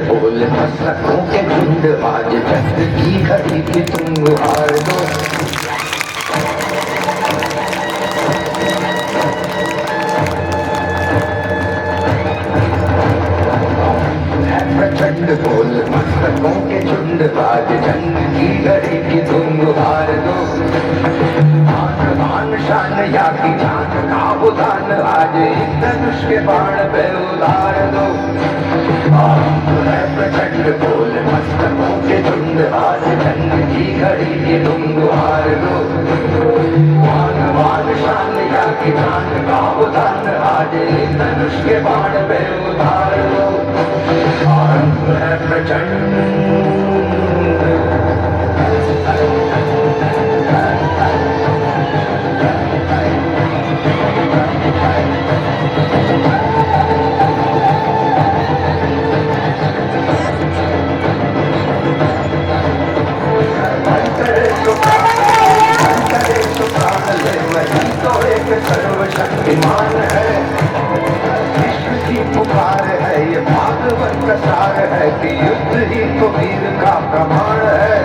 बोल मस्तकों के झुंड, आज जंग की घड़ी की तुम हार दो। प्रचंड बोल मस्तकों के झुंड, आज जंग की घड़ी की तुम हार दो। आन शान या की जान का उदान, आज इस धनुष के बाण पे उतार दो। प्रचंड बोल मस्तकों के झुंड, आज जंग की घड़ी की तुम हार दो। आन शान या की जान का उदान, आज इस धनुष के बाण पे उतार दो। प्रचंड सर्वशक्तिमान है, विश्व की पुकार है, ये भागवत का सार है कि युद्ध ही तो वीर का प्रमाण है।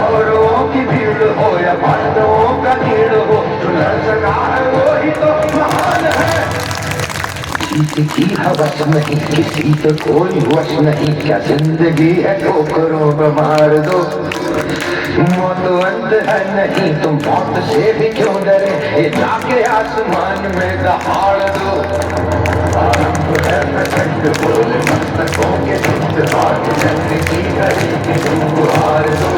औरों की भीड़ हो या पांडवों का भीड़ हो, जो लड़ सका है वो ही तो महान है। किसी की हवस नहीं, किसी को कोई वश नहीं, क्या जिंदगी है ठोकरों में मार दो। मौत अंत है नहीं, तुम मौत से भी क्यों डरे, ये जाके आसमान में दहाड़ दो। आरंभ है प्रचंड बोल मस्तकों के झुंड, आज जंग की घड़ी की तुम हार दो।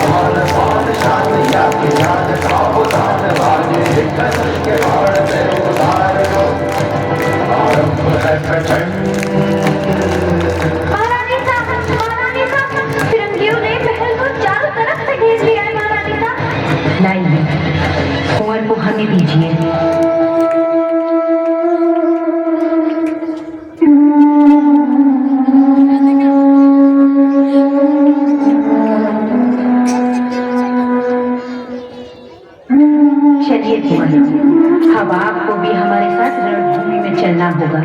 मान मान शान या की जान का उदान, आज एक धनुष के बाण में उतार दो। आरंभ है प्रचंड। लाइए, कुंवर को हमें दीजिए। चलिए कुंवर, अब आपको भी हमारे साथ रणभूमि में चलना होगा।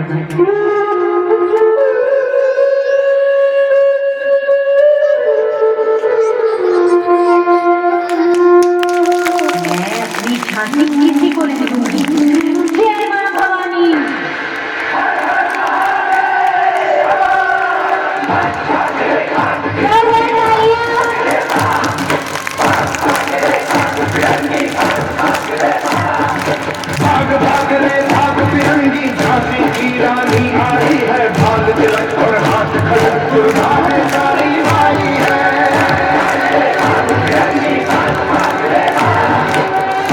किसी को नहीं दूंगी। जय मां भवानी। भाग भाग रे भाग बिरंगी, झांसी की रानी आई है, भाग तिलक और हाथ खड़क दुर्गा है सारी आई है।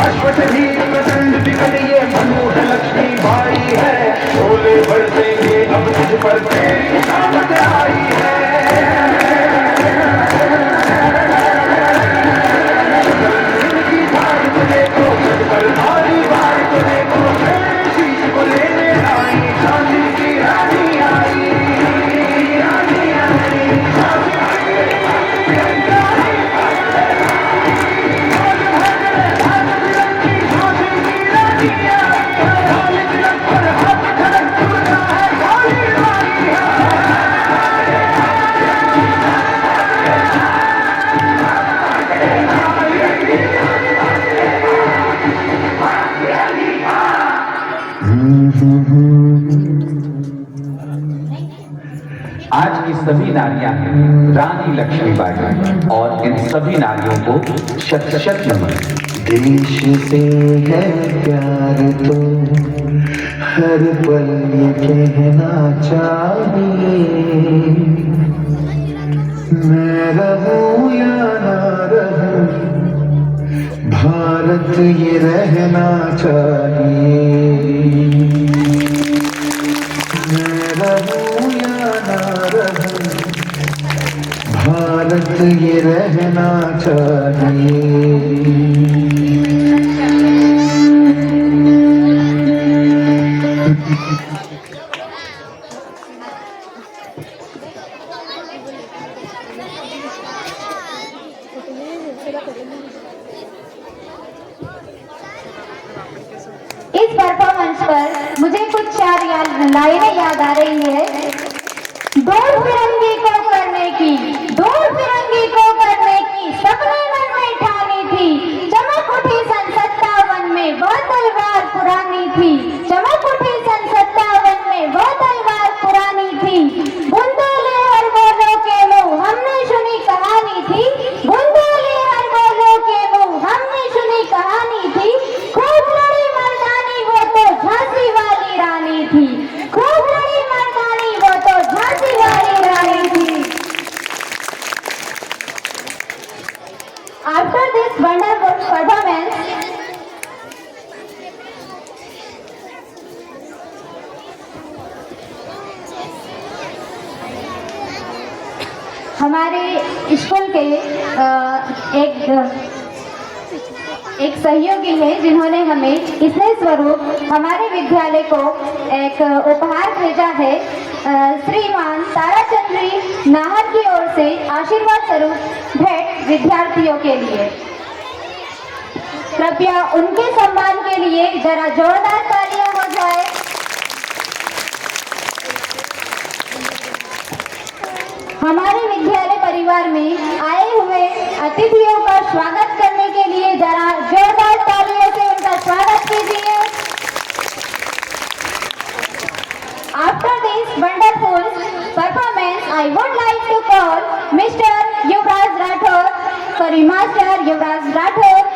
अश्वत्थवीर प्रचंड विकट ये मनोह लक्ष्मी बाई है, शोले बरसेंगे अब तुझ पर तेरी सामत आई है। इनकी धार को देखो, मुझ पर भारी भार को देखो, मेरे शीश को लेने आई झांसी की रानी आई। रानी आई झांसी की आज की सभी नारियां हैं रानी लक्ष्मीबाई और इन सभी नारियों को शत शत नमन। देश से है प्यार तो हर पल ये कहना चाहिए, मैं रहूं या ना रहूं भारत ये रहना चाहिए, मैं रहूं या ना रहूं भारत ये रहना चाहिए। इस परफॉर्मेंस पर मुझे कुछ चार लाइनें याद आ रही है। दौड़ फिरंगी को करने की, दौड़ फिरंगी को करने की सबने मन में ठानी थी, चमक उठी सन 57 में वह तलवार पुरानी थी, चमक उठी सन 57 में वह तलवार पुरानी थी, बुंदेले हर बोलो के मुंह हमने सुनी कहानी थी, बुंदेले हर बोलो के मुंह हमने सुनी कहानी थी, खूब लड़ी मर्दानी वो तो झांसी वाली रानी थी, खूब लड़ी मर्दानी वो तो झांसी वाली रानी थी। After this wonderful performance, हमारे स्कूल के एक सहयोगी है जिन्होंने हमें स्नेह स्वरूप हमारे विद्यालय को एक उपहार भेजा है। श्रीमान ताराचंद्री नाहर की ओर से आशीर्वाद स्वरूप भेंट विद्यार्थियों के लिए। कृपया उनके सम्मान के लिए जरा जोरदार तालियां हो जाए। हमारे विद्यालय परिवार में आए हुए अतिथियों का स्वागत करने के लिए जरा जोरदार तालियों से उनका स्वागत कीजिए। After this wonderful performance, I would like to call Mr. Yuvraj Rathore, sorry, Master Yuvraj Rathore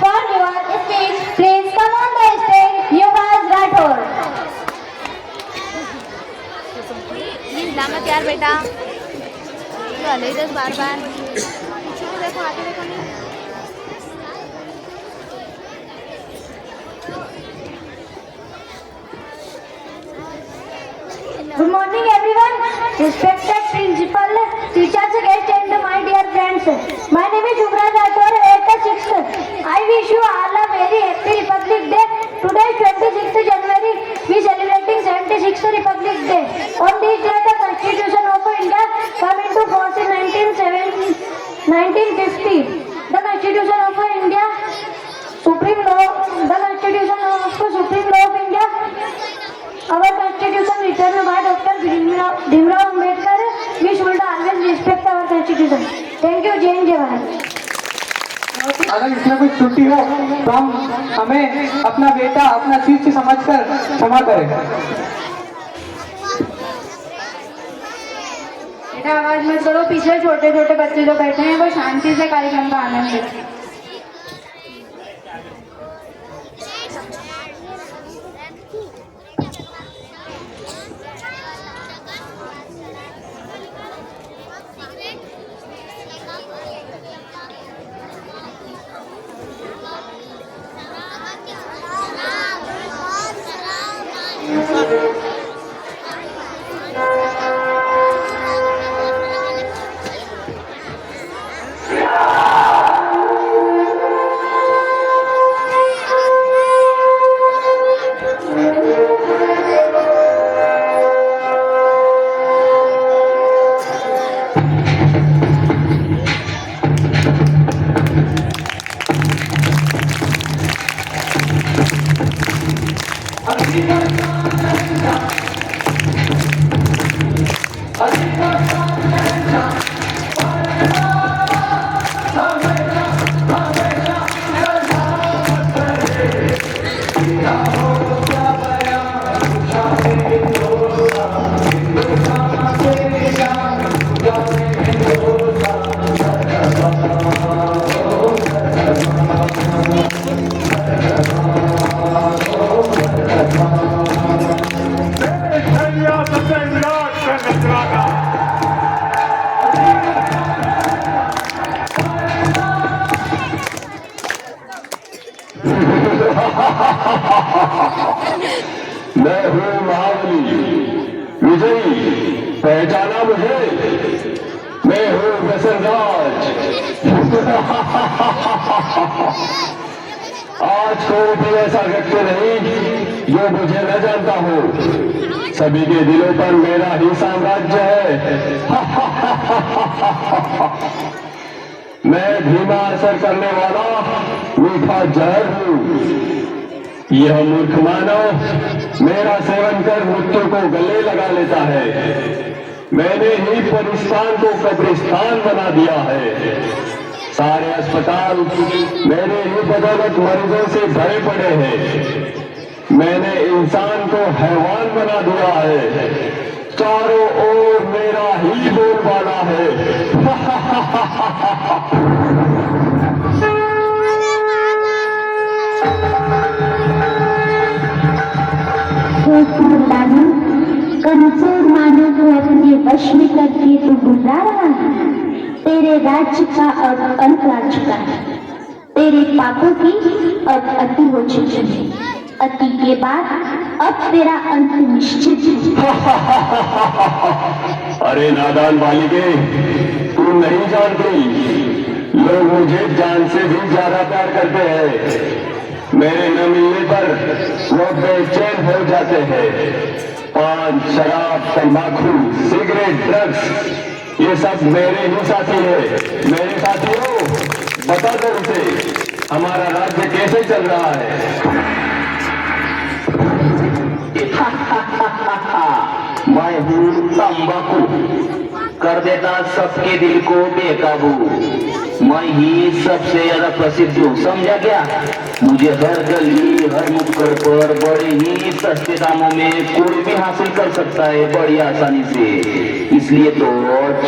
for your speech. Please come on the stage, Yuvraj Rathore. मत यार बेटा, ले दस बार बार देखो आगे देखो नहीं। Good morning everyone, respected principal, teachers, guests and my dear friends. My name is Yuvraj Rathore, 8th. I wish you all a very happy Republic Day. Today is 26th January. We celebrating 76th Republic Day. On this day, the Constitution of India came into force in 1950. The Constitution of India, Supreme Law, the Constitution of Supreme Law of India. Our Constitution written by Dr. Bhimrao Ambedkar. We should always respect our Constitution. Thank you, Jai Hind, Jai Bharat. अगर इसमें कुछ त्रुटि हो तो हम हमें अपना बेटा अपना शिष्य समझकर क्षमा करें। बेटा आवाज मत करो, पीछे छोटे छोटे बच्चे जो बैठे हैं वो शांति से कार्यक्रम का आनंद लें। सम्राट का नजराना। मैं हूँ महाबली विजयी, पहचाना मुझे? मैं हूँ व्यसनराज। आज कोई भी ऐसा व्यक्ति नहीं जो मुझे न जानता हो। सभी के दिलों पर मेरा ही साम्राज्य है। मैं धीमा असर करने वाला मीठा जहर हूँ। यह मूर्ख मानव मेरा सेवन कर मृत्यु को गले लगा लेता है। मैंने ही परिस्थान को कब्रिस्तान बना दिया है। सारे अस्पताल मेरे ही बदौलत मरीजों से भरे पड़े हैं। मैंने इंसान को हैवान बना दिया है। चारों ओर मेरा ही बोलबाला है। कमजोर मानव को अपने वश में करके तू गुजरा रहा है। तेरे राज्य का अब अंत आ चुका है। तेरे पापों की अब अति हो चुकी है। अति के बाद अब तेरा अंत निश्चित है। अरे नादान बालिके, तू नहीं जानती, लोग मुझे जान से भी ज्यादा प्यार करते हैं। मेरे न मिलने पर वो बेचैन हो जाते हैं। पान, शराब, तंबाकू, सिगरेट, ड्रग्स, ये सब मेरे ही साथी है। मेरे साथियों, बता दो उसे हमारा राज्य कैसे चल रहा है। मैं हूँ तंबाकू, कर देता सबके दिल को बेकाबू। मैं ही सबसे ज्यादा प्रसिद्ध हूँ, समझा क्या? मुझे हर गली हर नुक्कड़ पर बड़े ही सस्ते दामों में कोई भी हासिल कर सकता है, बड़ी आसानी से। इसलिए तो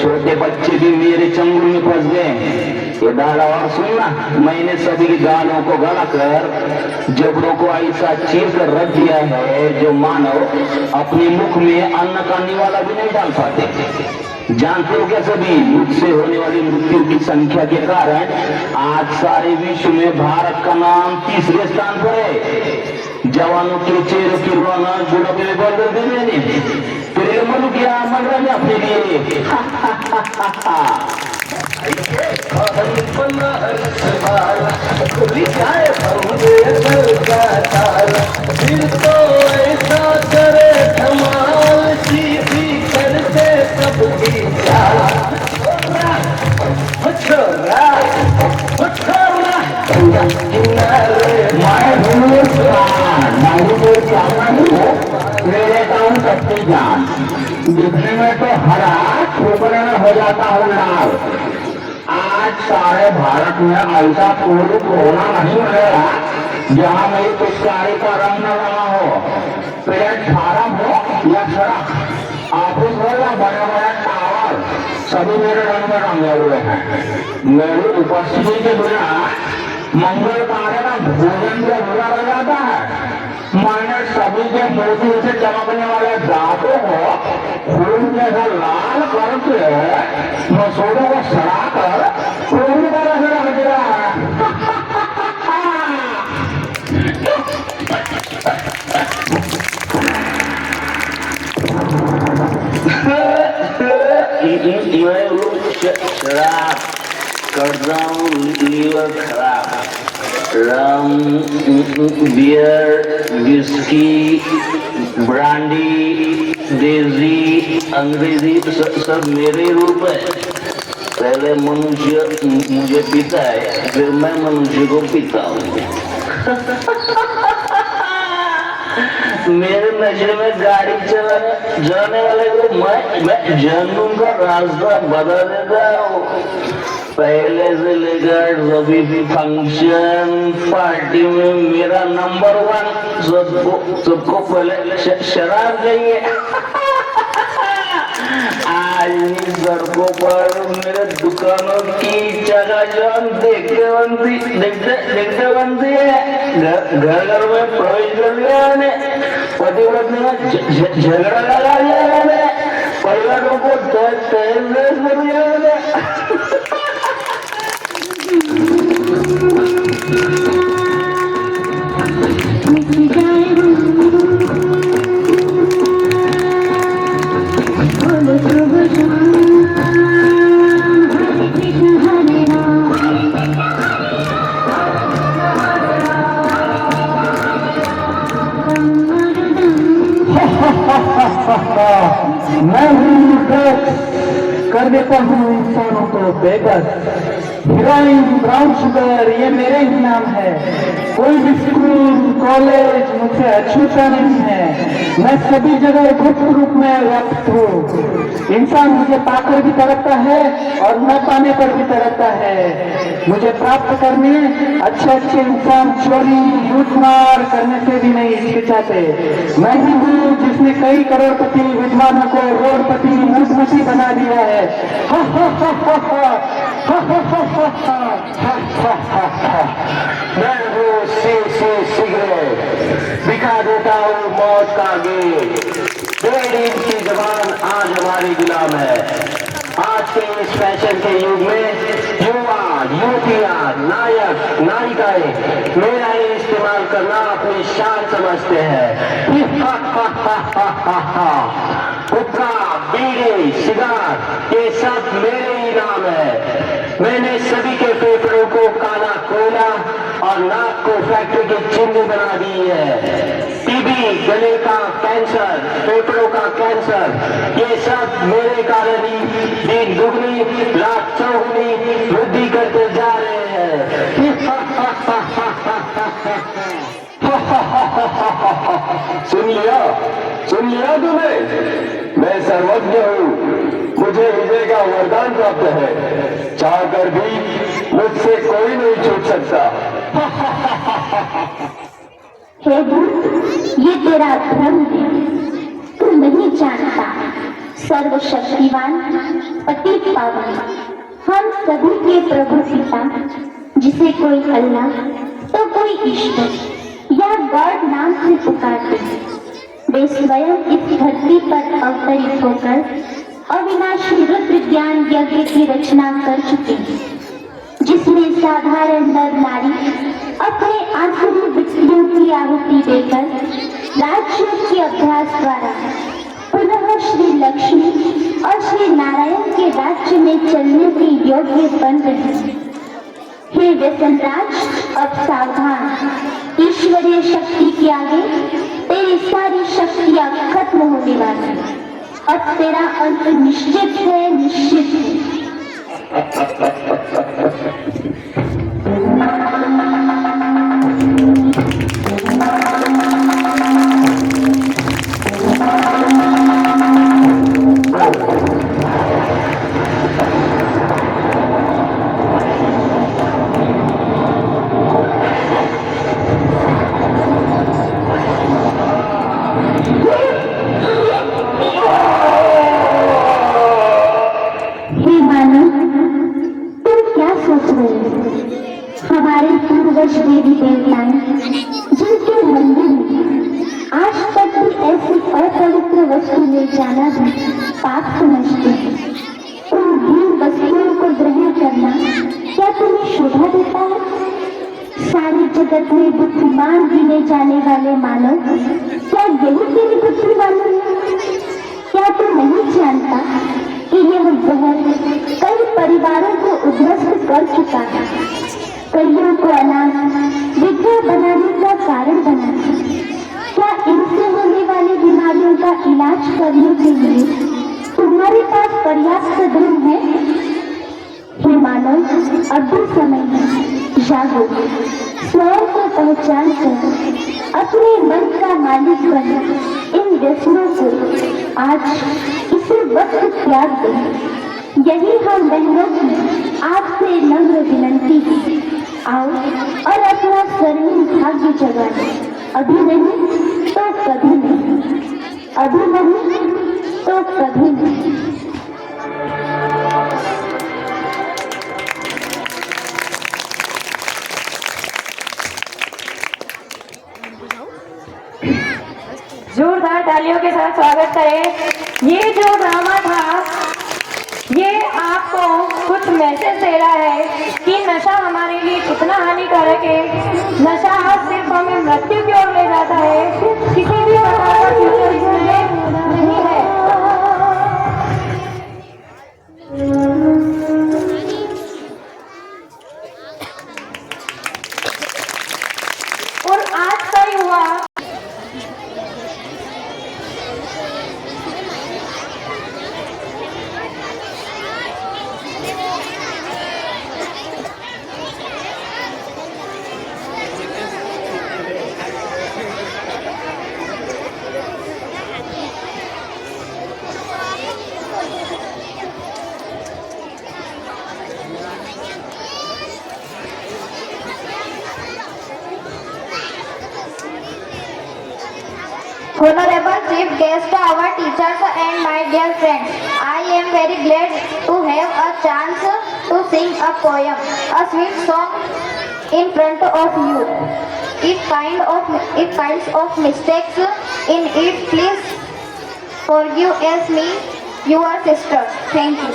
छोटे बच्चे भी मेरे चंगुल में फंस गए। ये दादा और सुनना, मैंने सभी की गालों को गला कर जबड़ों को ऐसा चीर कर रख दिया है जो मानव अपने मुख में अन्न का निवाला भी नहीं डाल पाते। जानते हो क्या सभी, मुझसे होने वाली मृत्यु की संख्या के कारण आज सारे विश्व में भारत का नाम तीसरे स्थान पर है। जवानों के चेहरों की रौनक बुढ़ापे में बदल दी मैंने। तेरे मनु क्या मन रहा अपने लिए। फिर तो ऐसा करे धमाल, सीधी करते सबकी मेरे काम सबकी जान दिखने में तो हरा ठोकरे में हो जाता हूँ लाल। आज सारे भारत में ऐसा कोई कोना नहीं मिलेगा जहाँ मेरी पिचकारी का रंग न लगा हो। पेट फार्म हो या सड़क, ऑफिस हो या बड़े बड़े टावर, सभी मेरे रंग में रंगे हुए हैं। मेरी उपस्थिति के बिना मंगल कार्य का भोजन जो बुरा हो जाता है। मैंने सभी के मोती से चमकने वाले दांतों को खून जैसा लाल करके मसूरों को सड़ा कर पूरी तरह से रख दिया है। शराब कर रहा हूँ, लीवर खराब। रम, बियर, विस्की, ब्रांडी, देसी, अंग्रेजी सब मेरे रूप है। पहले मनुष्य मुझे पीता है, फिर मैं मनुष्य को पीता हूँ। मेरे नशे में गाड़ी चलाने वाले को मैं जानू का रास्ता बता देता हूँ। पहले से लेकर सभी भी फंक्शन पार्टी में मेरा नंबर 1। सबको पहले शराब चाहिए। आज भी सड़कों पर मेरे दुकानों की चकाचौंध देखते बनती है। घर घर में प्रवेश कर लिया, पतिव्रत ने झगड़ा लगा लिया। मैं हूँ ड्रग्स, कर देता हूँ इंसानों को बेबस। हीरोइन, ब्राउन शुगर, ये मेरे ही नाम है। कोई भी स्कूल कॉलेज मुझसे अछूता नहीं है। मैं सभी जगह गुप्त रूप में व्याप्त हूँ। इंसान मुझे पाकर भी तड़पता है और न पाने पर भी तड़पता है। मुझे प्राप्त करने अच्छे इंसान चोरी लूटमार करने से भी नहीं हिचकिचाते। मैं ही हूँ जिसने कई करोड़पति विद्वानों को रोडपति लूटमती बना दिया है। मैं हूँ सिगरेट, दिखा देता हूँ मौत का गेट। 1.5 इंच की जबान आज हमारी गुलाम है। आज के इस फैशन के युग में युवा युवतियां नायक नायिकाएं मेरा ही इस्तेमाल करना अपनी शान समझते हैं। हुक्का, बीड़ी, सिगार ये सब मेरे ही नाम है। मैंने सभी के फेफड़ों को काला कोयला और नाक को फैक्ट्री की चिमनी बना दी है। टीबी, गले का कैंसर, फेफड़ों का कैंसर ये सब मेरे कारण ही दिन दुगनी रात चौगुनी वृद्धि करते जा रहे हैं। सुन लिया तुम्हें? मैं सर्वज्ञ हूँ, मुझे विजय का वरदान प्राप्त है। चाहकर भी मुझसे कोई नहीं छूट सकता। हे दूत, ये तेरा भ्रम है। तू नहीं जानता सर्वशक्तिवान पतित पावन हम सभी के प्रभु पिता, जिसे कोई अल्लाह तो कोई ईश्वर या गॉड नाम से पुकारते हैं, वे स्वयं इस धरती पर अवतरित होकर अविनाशी रुद्र ज्ञान यज्ञ की रचना कर चुके हैं, जिसमें साधारण नर नारी अपने आखिरी विक्रियों की आहुति देकर राज्यों के अभ्यास द्वारा पुनः श्री लक्ष्मी और श्री नारायण के राज्य में चलने के योग्य बन रहे हैं। हे व्यसनराज, अब सावधान, ईश्वरीय शक्ति के आगे तेरी सारी शक्तियां खत्म होने वाली है। अब तेरा अंत निश्चित है, निश्चित है। हमारे पूर्वज देवी देवताएं जिनके मंदिर में आज तक भी ऐसी अपवित्र वस्तु ले जाना भी पाप समझते हैं, उन भीम वस्तुओं को ग्रहण करना क्या तुम्हें शोभा देता है? सारे जगत में बुद्धिमान गिने जाने वाले मानव क्या यही तेरी बुद्धि वाले है? क्या तू नहीं जानता कि यह जहर कई परिवारों को उद्ध्वस्त कर चुका है, कईयों को अनाथ विधवा बनाने का कारण बना है? क्या इनसे होने वाली बीमारियों का इलाज करने के लिए तुम्हारे पास पर्याप्त धन है? हे मानव, अब भी समय है, जागो, स्वयं को पहचान कर अपने मन का मालिक बन इन व्यसनों को आज इसी वक्त त्याग दो। यही हम बहनों की आपसे नम्र विनंती है। आओ और अपना स्वर्णिम भाग्य जगाओ। अभी नहीं तो कभी नहीं, अभी नहीं तो कभी नहीं। जोरदार तालियों के साथ स्वागत करें। ये जो ड्रामा था ये आपको कुछ मैसेज दे रहा है कि नशा हमारे लिए कितना हानिकारक है। नशा सिर्फ हमें मृत्यु की ओर ले जाता है, किसी भी प्रकार का फ्यूचर इसमें नहीं है। और आज का ही हुआ Honorable Chief Guest, our teachers and my dear friends, I am very glad to have a chance to sing a poem, a sweet song in front of you. If kinds of mistakes in it, please forgive as me, your sister. Thank you.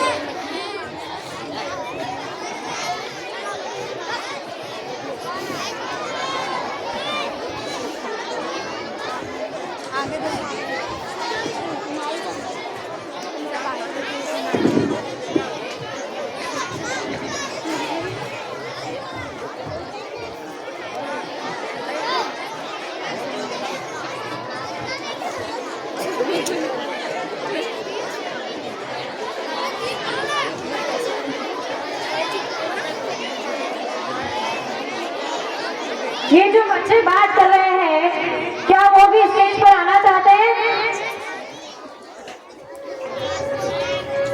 ये जो बच्चे बात कर रहे हैं, क्या वो भी स्टेज पर आना चाहते हैं?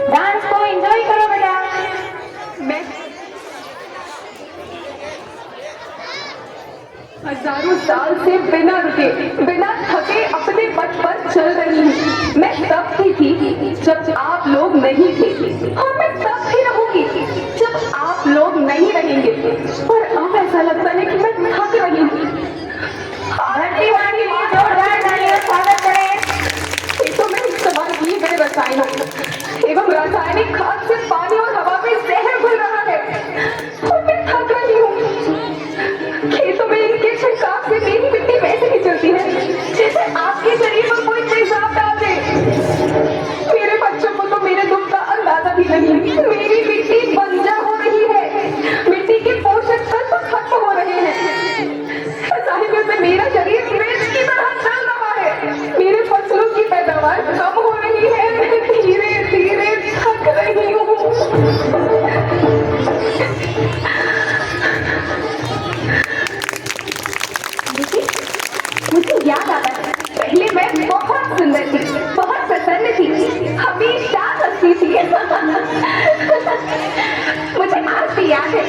डांस को एंजॉय करो बेटा। हजारों साल से बिना रुके बिना थके अपने पथ पर चल रही हूँ। मैं तब थी जब आप लोग नहीं थे और मैं तब भी रहूंगी जब आप लोग नहीं रहेंगे। पर अब ऐसा लगता है कि मैं थक रही हूँ। धरती वाणी में जोरदार तालियों से स्वागत करें। खेतों में इस्तेमाल किए गए रसायनों एवं रासायनिक खाद से पानी और हवा में जहर घुल रहा है और मैं थक रही हूँ। खेतों में इनके छिड़काव से मेरी मिट्टी वैसे ही चलती है जैसे आपके शरीर पर कोई तेजाब डाल दे। मेरे बच्चों को तो मेरे दुख का अंदाजा भी नहीं। मेरी मिट्टी बंजर हो रही है, मिट्टी के पोषक तत्व खत्म हो रहे हैं। रसायनों से मेरा शरीर मिर्च की तरह चल रहा है। मेरे फसलों की पैदावार कम हो रही है। मैं धीरे धीरे थक रही हूँ। मुझे याद आता है, पहले मैं बहुत सुंदर थी, बहुत प्रसन्न थी, हमेशा हंसती थी। मुझे आज भी याद है।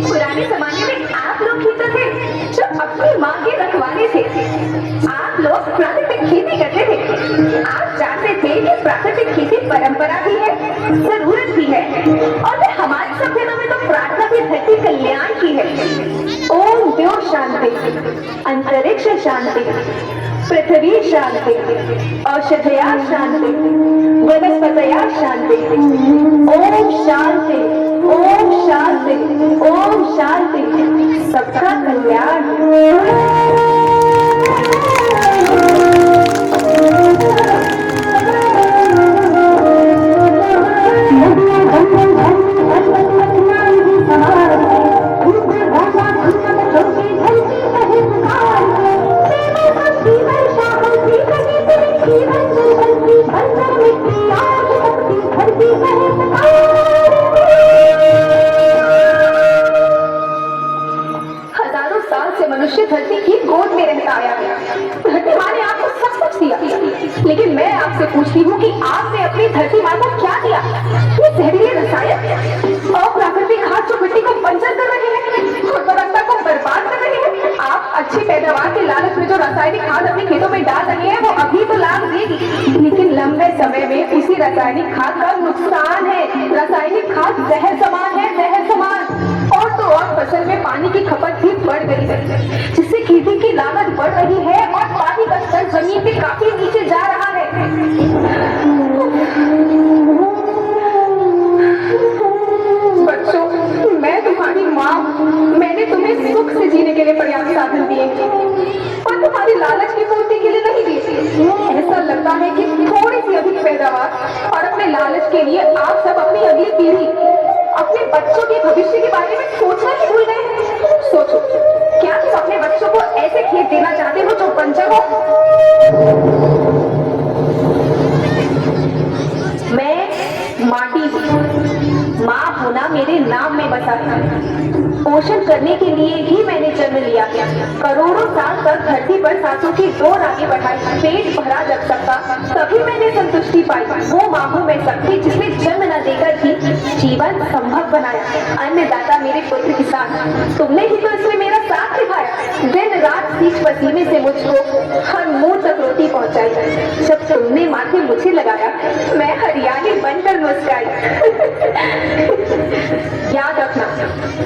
पुराने जमाने में आप लोग ही तो थे जो अपनी माँ के रखवाले थे। आप लोग प्राकृतिक खेती करते थे। आप जानते थे कि प्राकृतिक खेती परंपरा भी है, जरूरत भी है और हमारी सभ्यता में तो प्रार्थना भी धरती कल्याण की है। ओम देव शांति, अंतरिक्ष शांति, पृथ्वी शांति, औषधया शांति, वनस्पतया शांति। ओम शांति, ओम शांति, ओम शांति, सबका कल्याण। हजारों साल से मनुष्य धरती की गोद में रहता आया है। धरती माँ ने आपको सब कुछ दिया, लेकिन मैं आपसे पूछती हूँ कि आपने अपनी धरती माँ को क्या दिया? ये जहरीले रसायन और प्राकृतिक खाद जो मिट्टी को बंजर कर रहे हैं, उर्वरकता को बर्बाद कर रहे हैं। आप अच्छी पैदावार के लालच में जो रासायनिक खाद अपने खेतों में डाल रहे हैं वो अभी तो लाभ देगी, लेकिन लंबे समय में उसी रासायनिक खाद का नुकसान है। रासायनिक खाद जहर समान है, जहर समान। और तो और फसल में पानी की खपत भी बढ़ गई है, जिससे खेती की लागत बढ़ रही है और पानी का स्तर जमीन के काफी नीचे जा रहा है। बच्चों, मैं तुम्हारी माँ, मैंने तुम्हें सुख से जीने के लिए पर्याप्त साधन दिए और तुम्हारी लालच की पूर्ति के लिए नहीं दिए। ऐसा लगता है कि थोड़ी सी अधिक पैदावार और अपने लालच के लिए आप सब अपनी अगली पीढ़ी, अपने बच्चों के भविष्य के बारे में सोचना ही भूल गए हैं। सोचो, क्या तुम अपने बच्चों को ऐसे खेत देना चाहते हो जो बंजर हो? मैं माटी हूँ, माँ होना मेरे नाम में बसा था। पोषण करने के लिए ही मैंने जन्म लिया। करोड़ों साल तक धरती पर सांसों की डोर आगे बढ़ाई, पेट भरा जब सकता तभी मैंने संतुष्टि पाई। वो माँ में शक्ति जिसने जन्म न देकर भी जीवन संभव बनाया। अन्नदाता मेरे पुत्र किसान, तुमने ही तो इसमें मेरा साथ निभाया। दिन रात सींच पसीने से मुझको हर मुंह तक रोटी पहुंचाई। जब तुमने माथे मुझे लगाया मैं हरियाली बनकर मुस्कुराई। याद रखना,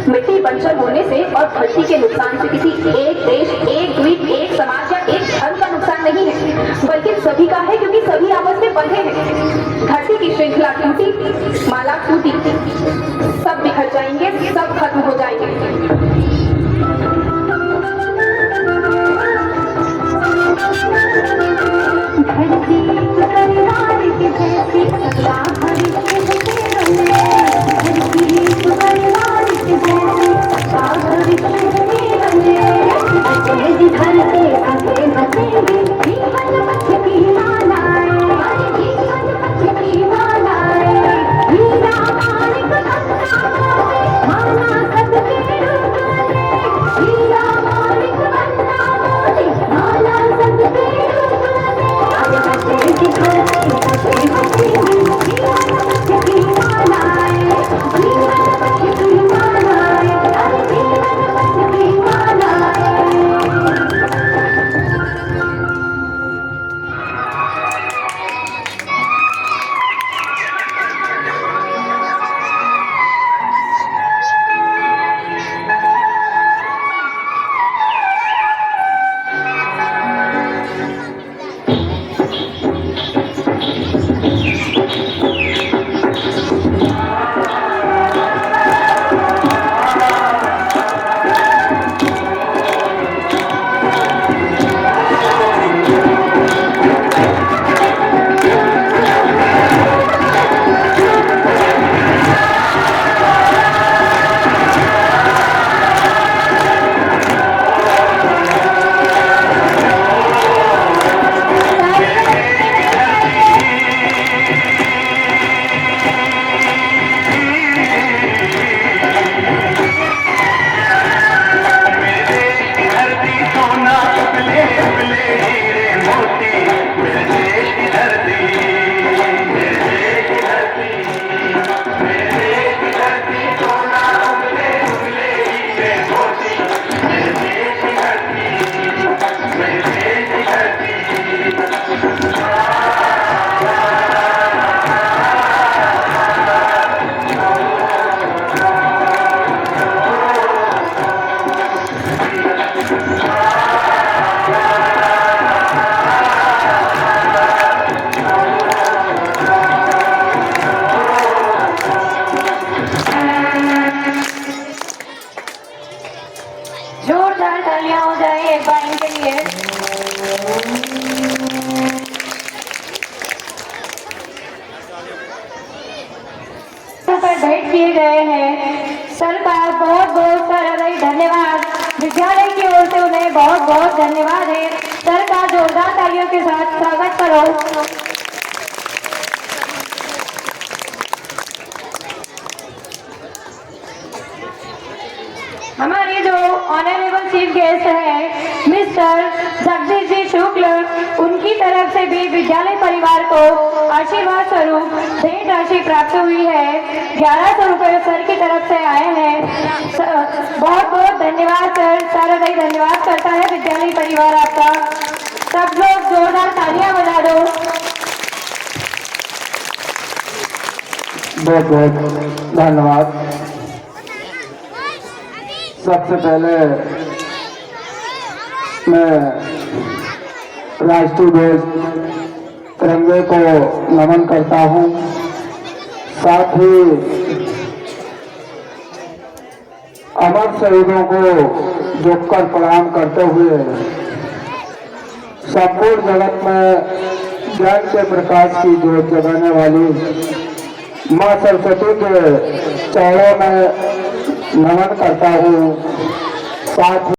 मिट्टी बंजर होने से और धरती के नुकसान से किसी एक देश, एक द्वीप, एक समाज या एक धर्म का नुकसान नहीं है, बल्कि सभी का है, क्योंकि सभी आपस में बंधे हैं। धरती की श्रृंखला टूटी, माला टूटी, सब बिखर जाएंगे, सब खत्म हो जाएंगे। जोरदार तालियां हो जाए एक बार इनके लिए। पर भेंट किए गए हैं सर का बहुत बहुत सारा धन्यवाद। विद्यालय की ओर से उन्हें बहुत बहुत धन्यवाद है। सर का जोरदार तालियों के साथ स्वागत करो। हमारे जो ऑनरेबल चीफ गेस्ट हैं मिस्टर जगदीश जी शुक्ल, उनकी तरफ से भी विद्यालय परिवार को आशीर्वाद स्वरूप भेंट राशि प्राप्त हुई है। 1100 रुपये सर की तरफ से आए हैं। बहुत बहुत धन्यवाद सर। सारा भाई धन्यवाद करता है विद्यालय परिवार आपका। सब लोग जोरदार तालियां बजा दो। बहुत बहुत धन्यवाद। सबसे पहले मैं राष्ट्रीय ध्वज तिरंगे को नमन करता हूं, साथ ही अमर शहीदों को झुककर प्रणाम करते हुए संपूर्ण जगत में ज्ञान के प्रकाश की ज्योत जगाने वाली मां सरस्वती के चरणों में नमन करता हूँ। साथ